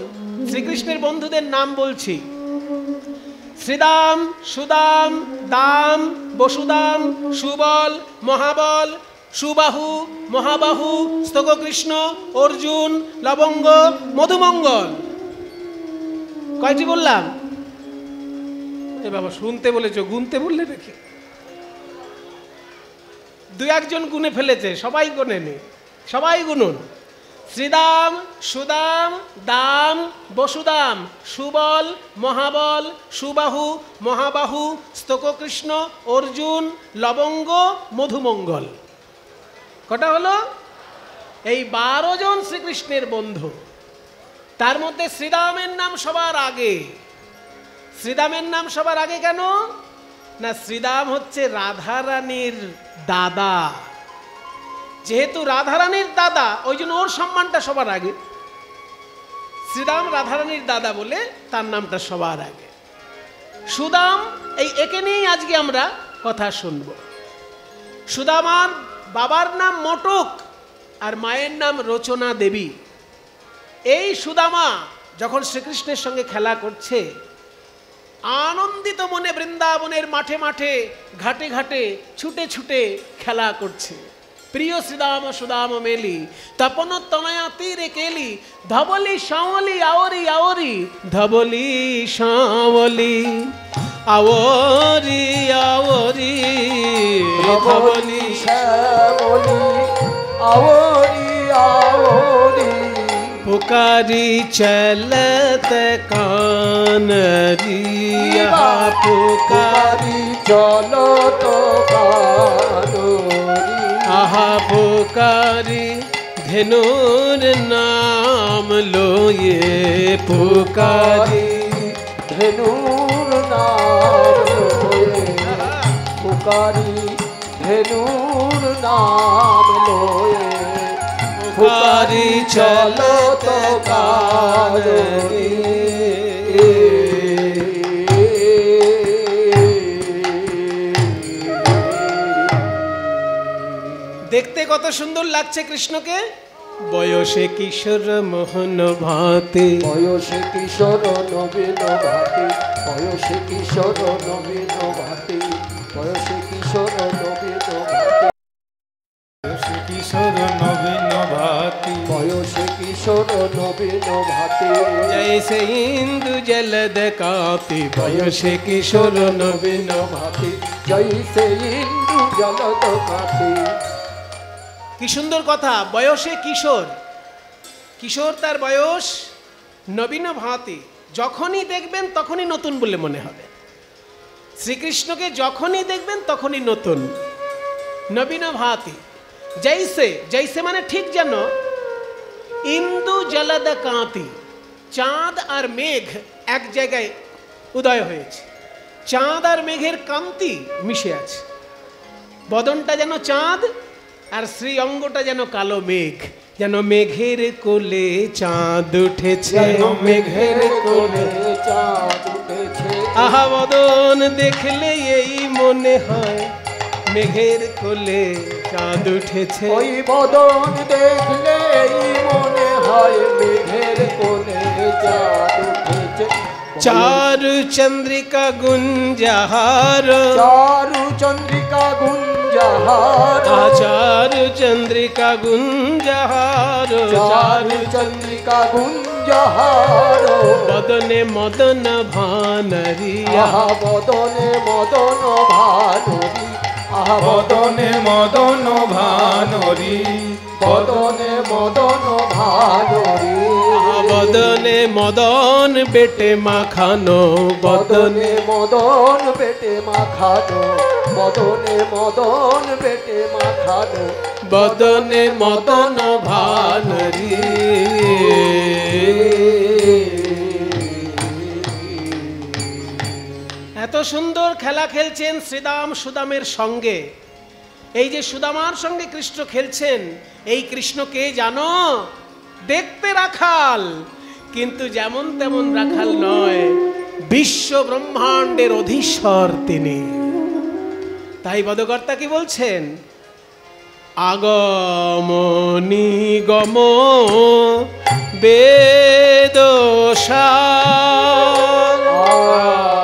শ্রীকৃষ্ণের বন্ধুদের নাম বলছি। শ্রীদাম, সুদাম, দাম, বসুদাম, সুবল, মহাবল, সুবাহু, মহাবাহু, স্তককৃষ্ণ, অর্জুন, লবঙ্গ, মধুমঙ্গল। কয়টি বললাম? এ বাবা, শুনতে বলেছ, গুনতে বললে নাকি? দু একজন গুনে ফেলেছে, সবাই গুনেনি, সবাই গুনুন। শ্রীদাম, সুদাম, দাম, বসুদাম, সুবল, মহাবল, সুবাহু, মহাবাহু, স্তককৃষ্ণ, অর্জুন, লবঙ্গ, মধুমঙ্গল। কটা হলো? এই 12 জন শ্রীকৃষ্ণের বন্ধু। তার মধ্যে শ্রীদামের নাম সবার আগে। শ্রীদামের নাম সবার আগে কেন? না, শ্রীদাম হচ্ছে রাধারানীর দাদা। যেহেতু রাধারানীর দাদা, ওই জন্য ওর সম্মানটা সবার আগে। শ্রীদাম রাধারানীর দাদা বলে তার নামটা সবার আগে। সুদাম, একে নিয়েই আজকে আমরা কথা শুনব। সুদামার বাবার নাম মটক আর মায়ের নাম রচনা দেবী। এই সুদামা যখন শ্রীকৃষ্ণের সঙ্গে খেলা করছে, আনন্দিত মনে বৃন্দাবনের মাঠে মাঠে, ঘাটে ঘাটে ছুটে ছুটে খেলা করছে। প্রিয় শ্রীদাম সুদাম মেলি, তপন তনয়া তীরে কেলি, ধবলি শাওলি আওরি আওরি, ধবলি শাওলি আওরি আওরি, ধবলি
শ্যামলি আওরি আওরি,
पुकारी चलत कानरिया,
পুকারি চলো তো কানরি,
आहा पुकारी धेनुर नाम लो ये, पुकारी
ধেনুর নাম লয়ে, পুকারি ধেনুর নাম লয়ে,
पुकारी चलो तो कानरी। দেখতে কত সুন্দর লাগছে কৃষ্ণকে। বয়সে কিশোর মোহন ভাতে,
বয়সে কিশোর নবীন ভাতে, বয়সে কিশোর নবীন ভাতে, বয়সে কিশোর নবীন ভাতে,
কিশোর নবীন ভাতি,
বয়সে কিশোর নবীন ভাতে,
जैसे इंदु जलद कापी, বয়সে কিশোর নবীন
ভাতে, জৈসে ইন্দু জলদ কাতে।
কি সুন্দর কথা, বয়সে কিশোর। কিশোর তার বয়স, নবীন ভাতি। যখনই দেখবেন তখনই নতুন বলে মনে হবে। শ্রীকৃষ্ণকে যখনই দেখবেন তখনই নতুন, নবীন ভাতি। জৈসে, জৈসে মানে ঠিক যেন, ইন্দু জলদ কাঁতি, চাঁদ আর মেঘ এক জায়গায় উদয় হয়েছে। চাঁদ আর মেঘের কান্তি মিশে আছে। বদনটা যেন চাঁদ আর শ্রী অঙ্গটা যেন কালো মেঘ, যেন মেঘের কোলে চাঁদ উঠেছে, মেঘের কোলে
চাঁদ উঠেছে।
আহা বদন দেখলে এই মনে হয়, মেঘের কোলে চাঁদ উঠেছে।
ওই বদন দেখলেই মনে হয়, মেঘের কোলে চাঁদ উঠেছে।
চারু চন্দ্রিকা গুঞ্জাহার,
চারু চন্দ্রিকা গুঞ্জাহার,
চারু চন্দ্রিকা গুঞ্জাহার,
চারু চন্দ্রিকা গুঞ্জাহার,
বদনে মদন ভানরিয়া,
আহা বদনে মদন ভানুরি, আহা
বদনে মদন ভানরি,
বদনে মদন ভানুরি,
বদনে মদন বেটে মাখানো, বদনে
বদনে মদন পেটে মাখানো, বদনে মদন পেটে মাখানো,
বদনে মদন ভানরি। সুন্দর খেলা খেলছেন শ্রীদাম সুদামের সঙ্গে। এই যে সুদামার সঙ্গে কৃষ্ণ খেলছেন, এই কৃষ্ণকে জানো? দেখতে রাখাল, কিন্তু যেমন তেমন রাখাল নয়, বিশ্ব ব্রহ্মাণ্ডের অধীশ্বর তিনি। তাই পদকর্তা কি বলছেন? আগম নিগম বেদসার,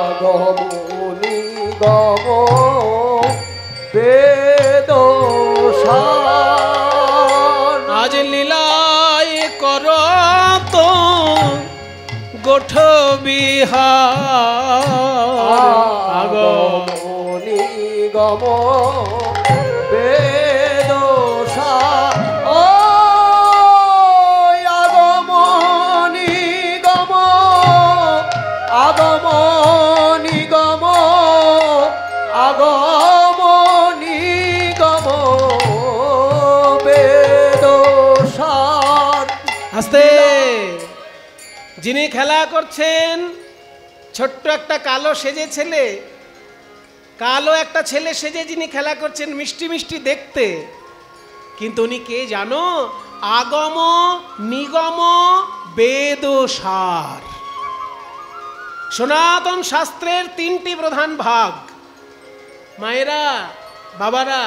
আগম নিগম বেদসার,
আজ লীলায় করত গোঠ বিহার।
আগম নিগম বেদসার, ও আগম নিগম, আগম নিগম, আগম নিগম বেদসার।
আস্তে। যিনি খেলা করছেন, ছোট্ট একটা কালো সেজে ছেলে, কালো একটা ছেলে সেজে যিনি খেলা করছেন, মিষ্টি মিষ্টি দেখতে, কিন্তু উনি কে জানো? আগম নিগম বেদসার। সনাতন শাস্ত্রের তিনটি প্রধান ভাগ। মায়েরা, বাবারা,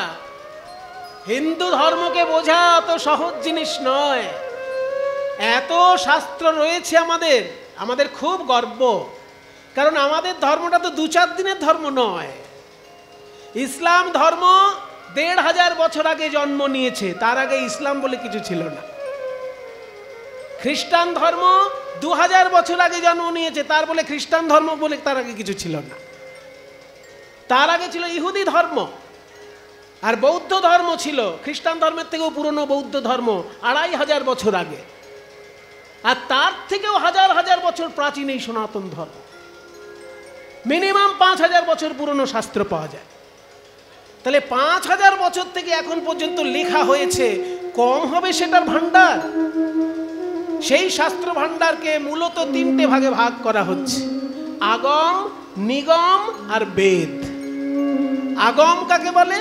হিন্দু ধর্মকে বোঝা অত সহজ জিনিস নয়। এত শাস্ত্র রয়েছে আমাদের, আমাদের খুব গর্ব, কারণ আমাদের ধর্মটা তো 2-4 দিনের ধর্ম নয়। ইসলাম ধর্ম 1500 বছর আগে জন্ম নিয়েছে, তার আগে ইসলাম বলে কিছু ছিল না। খ্রিস্টান ধর্ম 2000 বছর আগে জন্ম নিয়েছে, তার বলে খ্রিস্টান ধর্ম বলে তার আগে কিছু ছিল না। তার আগে ছিল ইহুদি ধর্ম, আর বৌদ্ধ ধর্ম ছিল। খ্রিস্টান ধর্মের থেকেও পুরনো বৌদ্ধ ধর্ম 2500 বছর আগে, আর তার থেকেও হাজার হাজার বছর প্রাচীন এই সনাতন ধর্ম। মিনিমাম 5000 বছর পুরনো শাস্ত্র পাওয়া যায়। তাহলে 5000 বছর থেকে এখন পর্যন্ত লেখা হয়েছে, কম হবে সেটার ভান্ডার? সেই শাস্ত্র ভান্ডারকে মূলত 3টে ভাগে ভাগ করা হচ্ছে: আগম, নিগম আর বেদ। আগম কাকে বলে?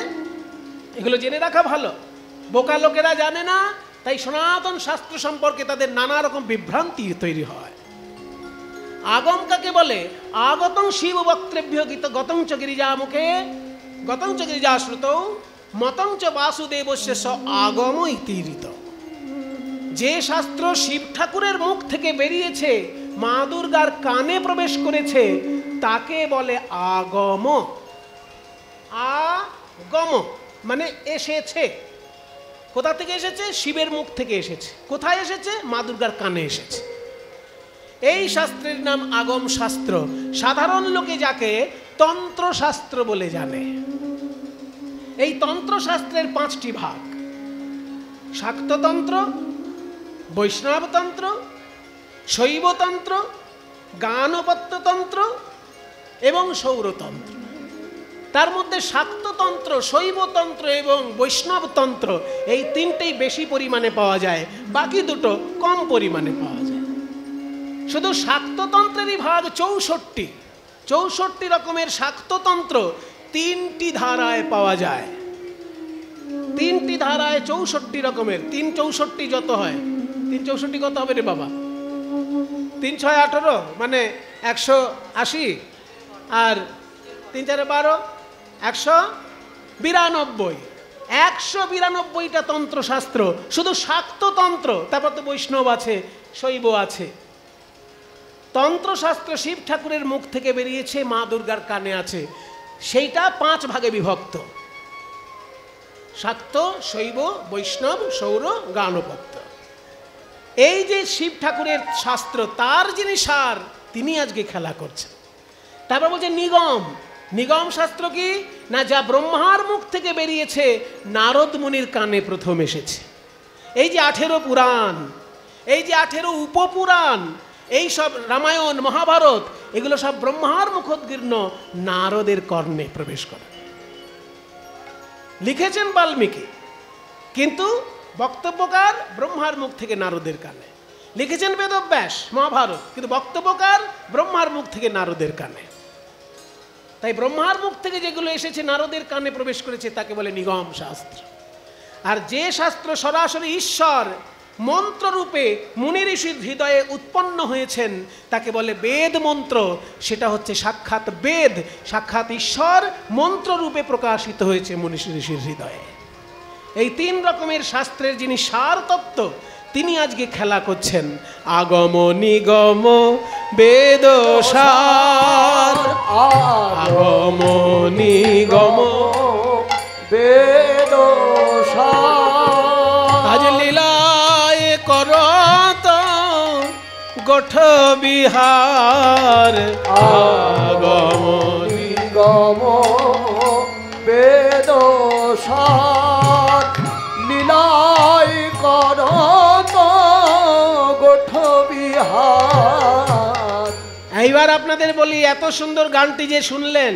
এগুলো জেনে রাখা ভালো। বোকা লোকেরা জানে না, তাই সনাতন শাস্ত্র সম্পর্কে তাদের নানা রকম বিভ্রান্তি তৈরি হয়। আগম কাকে বলে? আগতং শিব বক্তব্য গীত গতং চ গিরিজা মুখে গতং চ গিরিজা শ্রুতৌ মতং চ বাসুদেবস্য স আগম ইতিরিত। যে শাস্ত্র শিব ঠাকুরের মুখ থেকে বেরিয়েছে, মা দুর্গার কানে প্রবেশ করেছে, তাকে বলে আগম। আগম মানে এসেছে। কোথা থেকে এসেছে? শিবের মুখ থেকে এসেছে। কোথায় এসেছে? মা দুর্গার কানে এসেছে। এই শাস্ত্রের নাম আগম শাস্ত্র। সাধারণ লোকে যাকে তন্ত্র শাস্ত্র বলে জানে। এই তন্ত্র শাস্ত্রের 5টি ভাগ: শাক্ততন্ত্র, বৈষ্ণবতন্ত্র, শৈবতন্ত্র, গানপত্যতন্ত্র এবং সৌরতন্ত্র। তার মধ্যে শাক্ততন্ত্র, শৈবতন্ত্র এবং বৈষ্ণবতন্ত্র এই 3টেই বেশি পরিমাণে পাওয়া যায়, বাকি 2টো কম পরিমাণে পাওয়া যায়। শুধু শাক্ততন্ত্রেরই ভাগ 64। 64 রকমের শাক্ততন্ত্র 3টি ধারায় পাওয়া যায়। 3টি ধারায় 64 রকমের। 3 64 যত হয়, 3 64 কত হবে রে বাবা? 3 6 18 মানে 180, আর 3 4 12 192। 192টা তন্ত্রশাস্ত্র শুধু শাক্ততন্ত্র। তারপর তো বৈষ্ণব আছে, শৈব আছে। তন্ত্রশাস্ত্র শিব ঠাকুরের মুখ থেকে বেরিয়েছে, মা দুর্গার কানে আছে। সেইটা 5 ভাগে বিভক্ত: শাক্ত, শৈব, বৈষ্ণব, সৌর, গানপত্য। এই যে শিব ঠাকুরের শাস্ত্র, তার যিনি সার, তিনি আজকে খেলা করছেন। তারপর বলছে নিগম। নিগম শাস্ত্র কি না? যা ব্রহ্মার মুখ থেকে বেরিয়েছে, নারদ মুনির কানে প্রথম এসেছে। এই যে 18 পুরাণ, এই যে 18 উপপুরাণ, এই সব রামায়ণ, মহাভারত, এগুলো সব ব্রহ্মার মুখোদ্গীর্ণ নারদের কর্ণে প্রবেশ করে। লিখেছেন বাল্মীকি, কিন্তু বক্তব্যকার ব্রহ্মার মুখ থেকে নারদের কানে। লিখেছেন বেদব্যাস মহাভারত, কিন্তু বক্তব্যকার ব্রহ্মার মুখ থেকে নারদের কানে। তাই ব্রহ্মার মুখ থেকে যেগুলো এসেছে নারদের কানে প্রবেশ করেছে তাকে বলে নিগম শাস্ত্র। আর যে শাস্ত্র সরাসরি ঈশ্বর মন্ত্ররূপে মুনি ঋষির হৃদয়ে উৎপন্ন হয়েছেন তাকে বলে বেদ মন্ত্র। সেটা হচ্ছে সাক্ষাৎ বেদ, সাক্ষাৎ ঈশ্বর মন্ত্ররূপে প্রকাশিত হয়েছে মুনি ঋষির হৃদয়ে। এই 3 রকমের শাস্ত্রের যিনি সার তত্ত্ব তিনি আজকে খেলা করছেন। আগম নিগম বেদ সার, আগম নিগম
বেদ সার।
আজ লীলায় করত গোঠ বিহার, আগম
নিগম বেদ সার। লীলায় করত গোঠ বিহার।
এইবার আপনাদের বলি, এত সুন্দর গানটি যে শুনলেন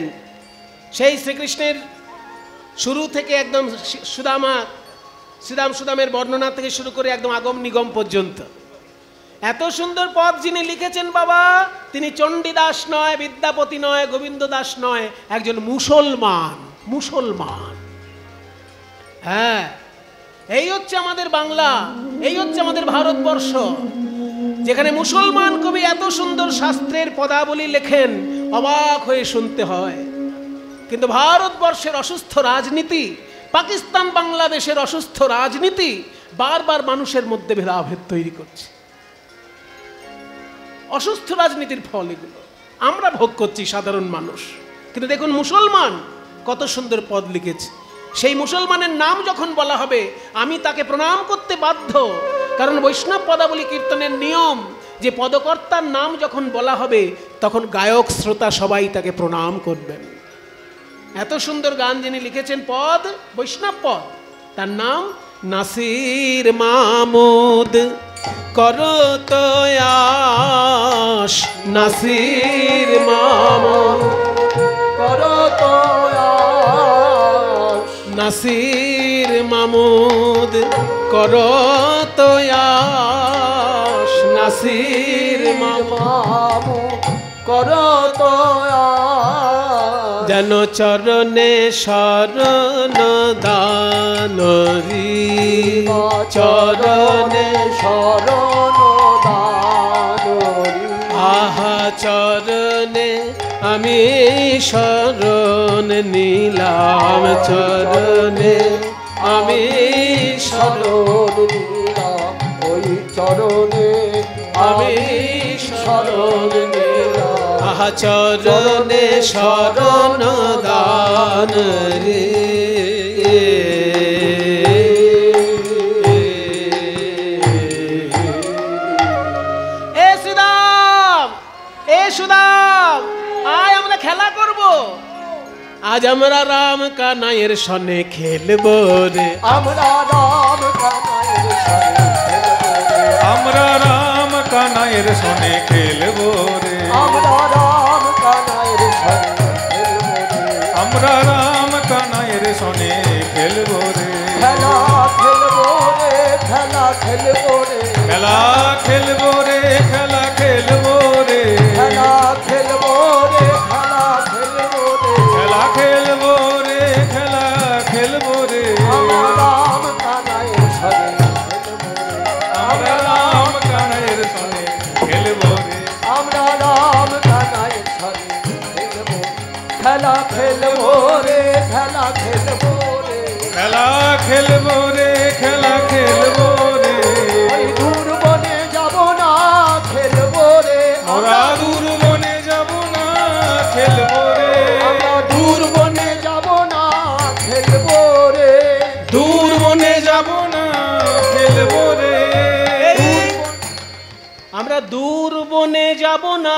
সেই শ্রীকৃষ্ণের শুরু থেকে একদম সুদামের বর্ণনা থেকে শুরু করে একদম আগম নিগম পর্যন্ত এত সুন্দর পদ যিনি লিখেছেন বাবা, তিনি চণ্ডীদাস নয়, বিদ্যাপতি নয়, গোবিন্দ দাস নয়, একজন মুসলমান। হ্যাঁ, এই হচ্ছে আমাদের বাংলা, এই হচ্ছে আমাদের ভারতবর্ষ, যেখানে মুসলমান কবি এত সুন্দর শাস্ত্রের পদাবলী লেখেন, অবাক হয়ে শুনতে হয়। কিন্তু ভারতবর্ষের অসুস্থ রাজনীতি, পাকিস্তান বাংলাদেশের অসুস্থ রাজনীতি বারবার মানুষের মধ্যে ভেদাভেদ তৈরি করছে। অসুস্থ রাজনীতির ফল এগুলো আমরা ভোগ করছি সাধারণ মানুষ। কিন্তু দেখুন মুসলমান কত সুন্দর পদ লিখেছে। সেই মুসলমানের নাম যখন বলা হবে আমি তাকে প্রণাম করতে বাধ্য, কারণ বৈষ্ণব পদাবলী কীর্তনের নিয়ম যে পদকর্তার নাম যখন বলা হবে তখন গায়ক শ্রোতা সবাই তাকে প্রণাম করবেন। এত সুন্দর গান যিনি লিখেছেন পদ, বৈষ্ণব পদ, তার নাম নাসির মাহমুদ করত আশ। নাসির মাহমুদ
করত আশ।
নাসির মাহমুদ করত আশ। নাসির
মাহমুদ করত আশ।
যেন চরণে শরণ দানরি,
চরণে শরণ দানরি।
আহা চরণে আমি শরণ নিলাম, চরণে আমি শরণ
নিলাম, ওই চরণে
আমি শরণ নিলাম। আহা চরণে শরণ দান রে। এ সুদাম, এ সুদাম, আয় আমরা খেলা করব। আজ আমরা রাম কানাইয়ের সনে খেলবো রে।
আমরা রাম কানাইয়ের সনে খেলবো রে।
আমরা রাম কানাইয়ের সনে খেলবো রে।
আমরা রাম কানাইয়ের সনে খেলবো রে।
আমরা রাম কানাইয়ের সনে খেলবো রে।
খেলা খেলবো রে, খেলা খেলবো রে।
খেলা খেলবো রে, খেলা খেলবো রে।
খেলা খেলবো রে, খেলা খেলবো রে।
খেলা খেলবো রে, খেলা খেলবো রে।
আমরা রাম কানাইয়ের সনে খেলবো রে।
আমরা রাম কানাইয়ের সনে খেলবো রে।
আমরা রাম কানাইয়ের সনে খেলবো। খেলা খেলবো রে, খেলা খেলবো রে।
খেলা খেলবো রে, খেলা খেলবো রে।
ওই দূর বনে যাব না খেলবো রে।
আমরা দূর বনে যাব না খেলবো রে।
আমরা দূর বনে যাব না খেলবো রে।
দূর বনে যাব না খেলবো রে।
আমরা দূর বনে যাব না,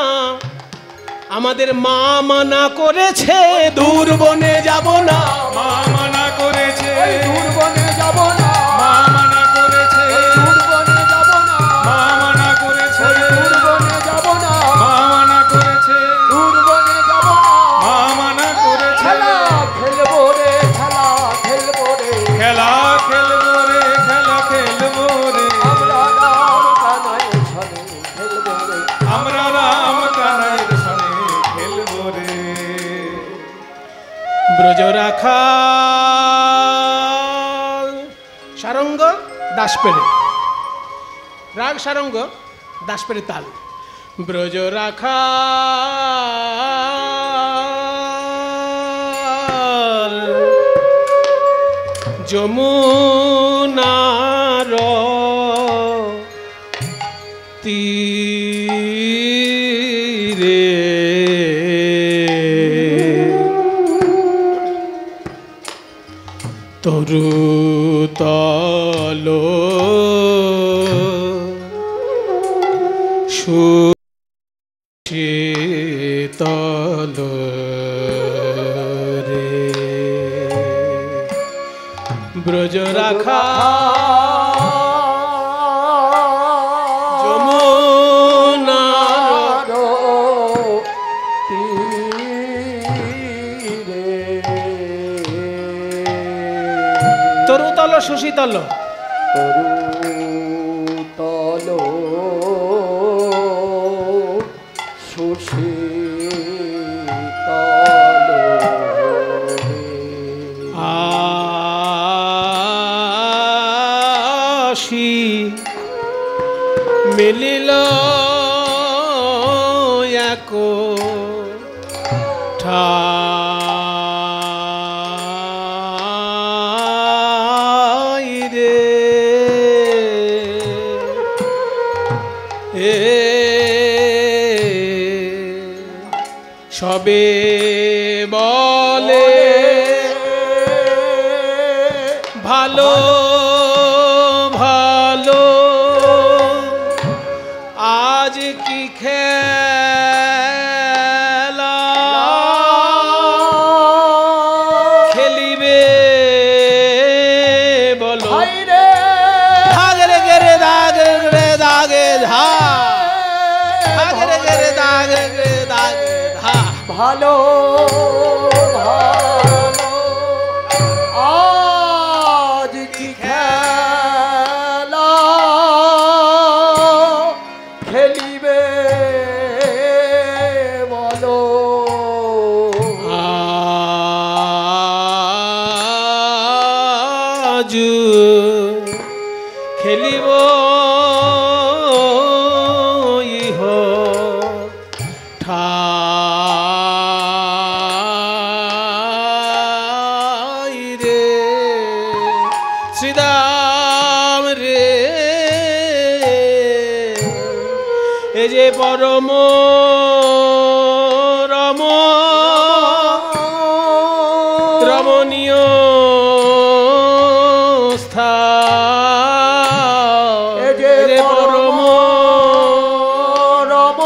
আমাদের মা মানা করেছে দূর বনে যাব না।
মা মানা করেছে,
ওই দূর বনে যাব না।
মা মানা করেছে,
দূর বনে যাব না।
মা মানা করেছে,
দূর বনে যাব না।
মা মানা করেছে,
দূর বনে যাব না।
মা মানা করেছে।
খেলা খেলবো রে, খেলা খেলবো রে।
খেলা খেলবো রে, খেলা খেলবো রে।
আমরা রাম কানাইয়ের সনে খেলবো রে।
আমরা রাম কানাইয়ের সনে খেলবো রে।
ব্রজ রাখা সারঙ্গ দাসপেড়ে, রাগ সারঙ্গ দাসপেড়ে তাল। ব্রজ রাখা যমুনার তীরে তরুতল শীতল রে ব্রজ রাখা যমুনার তরুতল সুশীতল
তরুতল সুশীতল
আশি মিলিল এক ঠাই রে সবে বলে ভালো ভালো আজ কি খেলা খেলিবে বলো ধাগরে গেরে দাগে রে দাগে ধা ধাগরে গেরে দাগে রে দাগে ধা
ভালো ভালো আজ কি খেলা খেলিবে বলো
আজ খেলিব ইহ ঠাই রে শ্রীদাম রে এ যে পরম রম রমণীয় স্থান
এ যে পরম রম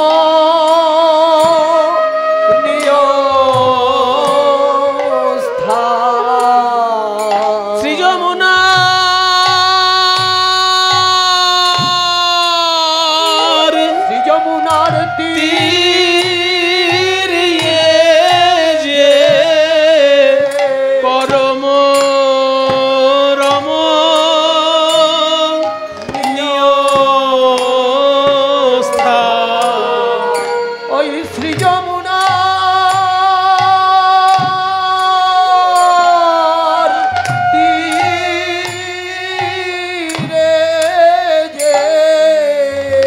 শ্রী যমুনার
তীর যে পরম রম স্থান
ওই শ্রী যমুনা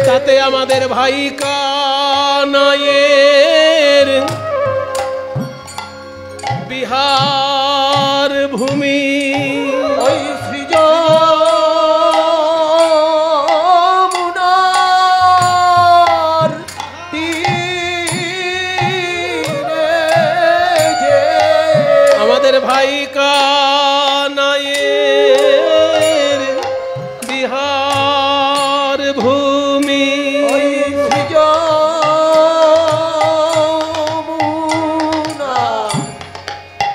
তাতে আমাদের ভাই কানাইয়ের বিহার ভূমি
ওই শ্রী যমুনার তীরে যে
আমাদের ভাই কানাইয়ের বিহার ভূমি
ওই শ্রী যমুনা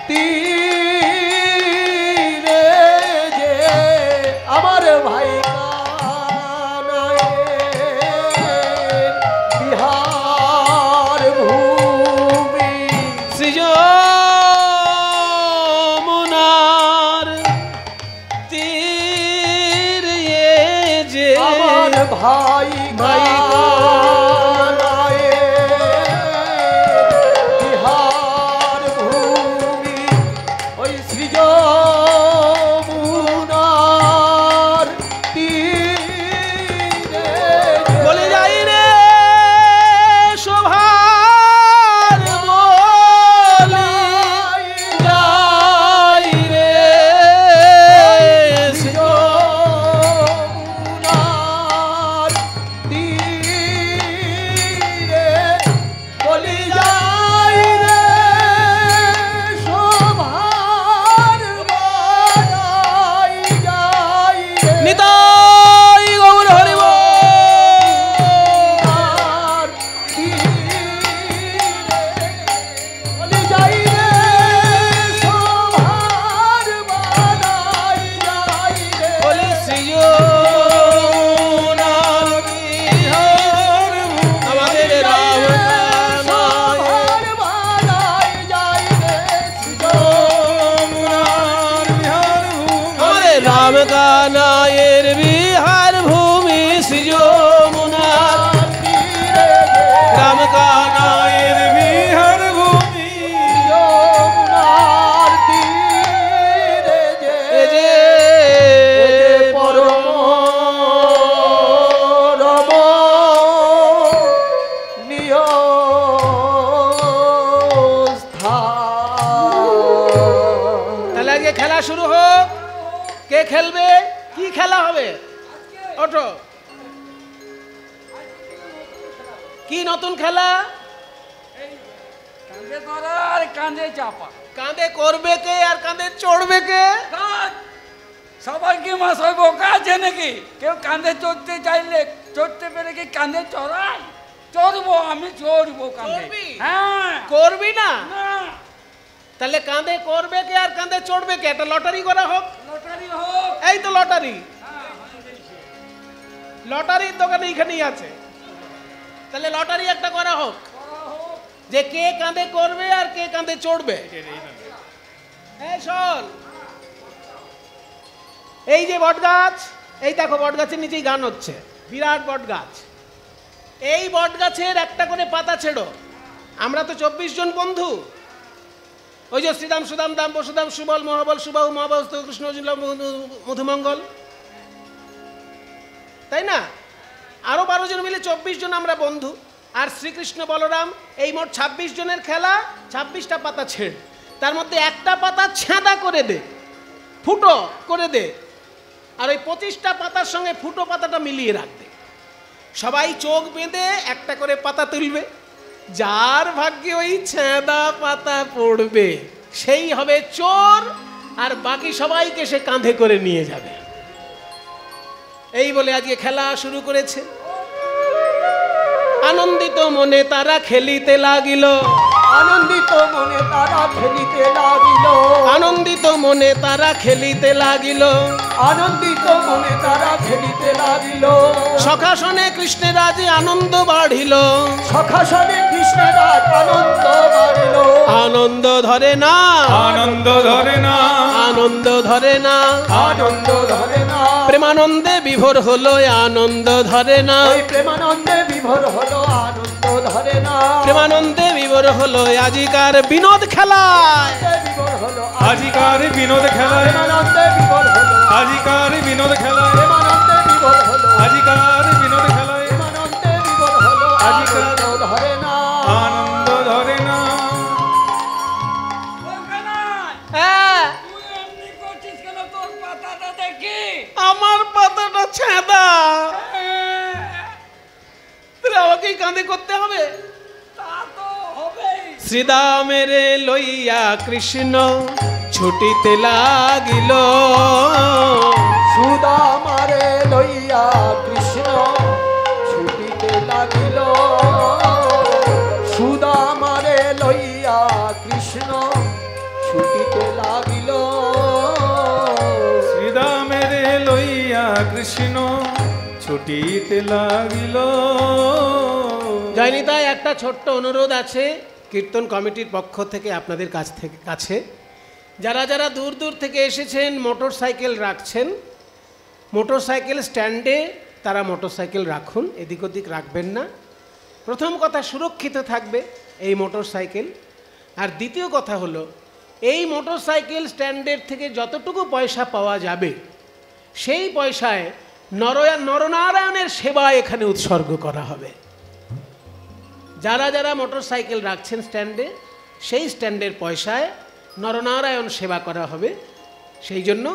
তীরে
খেলা হবে? ওঠো। কি নতুন খেলা?
কাঁধে ধরা আর কাঁধে চাপা।
কাঁধে করবে কে আর কাঁধে চড়বে কে?
সবার কি মাসায় বোকা আছে নাকি? কেউ কাঁধে চড়তে চাইলে চড়তে পেরে কি কাঁধে চড়াই? চড়বো, আমি চড়বো কাঁধে।
চড়বি?
হ্যাঁ।
করবি না?
না,
তাহলে কাঁধে করবে কে আর কাঁধে চড়বে কে? একটা লটারি করা হোক।
লটারি হোক।
এই তো লটারি, লটারির দোকান এইখানেই আছে। তাহলে লটারি একটা করা হোক যে কে কাঁধে করবে আর কে কাঁধে চড়বে। এই শোন, এই যে বট গাছ, এই দেখো বট গাছের নিচেই গান হচ্ছে, বিরাট বট গাছ। এই বট গাছের একটা করে পাতা ছেড়ো। আমরা তো 24 জন বন্ধু। ওই যে শ্রীদাম সুদাম দাম বসুদাম সুবল মহাবল সুবাহু মহাবস্ত কৃষ্ণ মধুমঙ্গল, তাই না? আরো 12 জন মিলে 24 জন আমরা বন্ধু। আর শ্রীকৃষ্ণ বলরাম, এই মোট 26 জনের খেলা। 26টা পাতা ছেড়, তার মধ্যে একটা পাতা ছেঁদা করে দে, ফুটো করে দে, আর ওই 25টা পাতার সঙ্গে ফুটো পাতাটা মিলিয়ে রাখবে। সবাই চোখ বেঁধে একটা করে পাতা তুলবে। যার ভাগ্যে ওই ছেঁদা পাতা পড়বে সেই হবে চোর, আর বাকি সবাইকে সে কাঁধে করে নিয়ে যাবে। এই বলে আজকে খেলা শুরু করেছে। আনন্দিত মনে তারা খেলিতে লাগিল,
আনন্দিত মনে তারা খেলিতে লাগিল,
আনন্দিত মনে তারা খেলিতে লাগিল,
আনন্দিত মনে তারা খেলিতে লাগিল।
সখাসনে কৃষ্ণের রাজে আনন্দ বাড়িল,
সখাসনে কৃষ্ণের রাজ আনন্দ বাড়িল।
আনন্দ ধরে না,
আনন্দ ধরে না,
আনন্দ ধরে না,
আনন্দ ধরে না।
প্রেমানন্দে বিভোর হলো আনন্দ ধরে না,
ওই প্রেমানন্দে বিভোর হলো আনন্দ ধরে না।
প্রেমানন্দে বিভোর হলো আজিকার বিনোদ খেলায়,
বিভোর হলো
আজিকার বিনোদ খেলায়,
প্রেমানন্দে বিভোর হলো,
আজিকার বিনোদ খেলায়,
প্রেমানন্দে বিভোর হলো,
আজিকার বিনোদ খেলায়,
প্রেমানন্দে বিভোর হলো আনন্দ ধরে না,
আনন্দ ধরে না।
হ্যাঁ,
তুই এমনি করছিস কেন? তোর পাতাটা দেখি।
আমার পাতাটা ছেঁদা, তাহলে আমাকেই কাঁধে করতে হবে।
তা তো হবেই।
শ্রীদামের লইয়া কৃষ্ণ ছুটিতে লাগিল,
সুদামারে লইয়া কৃষ্ণ ছুটিতে লাগিল, সুদামারে লইয়া কৃষ্ণ ছুটিতে লাগিল।
শ্রীদামের লইয়া কৃষ্ণ ছুটিতে লাগিল।
জয়নিতাই, একটা ছোট্ট অনুরোধ আছে কীর্তন কমিটির পক্ষ থেকে আপনাদের কাছে। যারা যারা দূর দূর থেকে এসেছেন, মোটর সাইকেল রাখছেন, মোটর সাইকেল স্ট্যান্ডে তারা মোটর সাইকেল রাখুন, এদিক ওদিক রাখবেন না। প্রথম কথা, সুরক্ষিত থাকবে এই মোটর সাইকেল। আর দ্বিতীয় কথা হলো, এই মোটর সাইকেল স্ট্যান্ডের থেকে যতটুকু পয়সা পাওয়া যাবে সেই পয়সায় নরনারায়ণের সেবা এখানে উৎসর্গ করা হবে। যারা যারা মোটর সাইকেল রাখছেন স্ট্যান্ডে, সেই স্ট্যান্ডের পয়সায় নরনারায়ণ সেবা করা হবে। সেই জন্য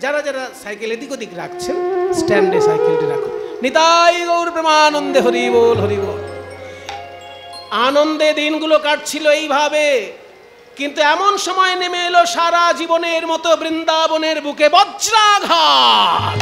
যারা যারা সাইকেল এদিক ওদিক রাখছেন, স্ট্যান্ডে সাইকেলটি রাখুন। নিতাই গৌর প্রেমানন্দে হরি বল, হরি বল। আনন্দে দিনগুলো কাটছিল এইভাবে, কিন্তু এমন সময় নেমে এলো সারা জীবনের মতো বৃন্দাবনের বুকে বজ্রাঘাত।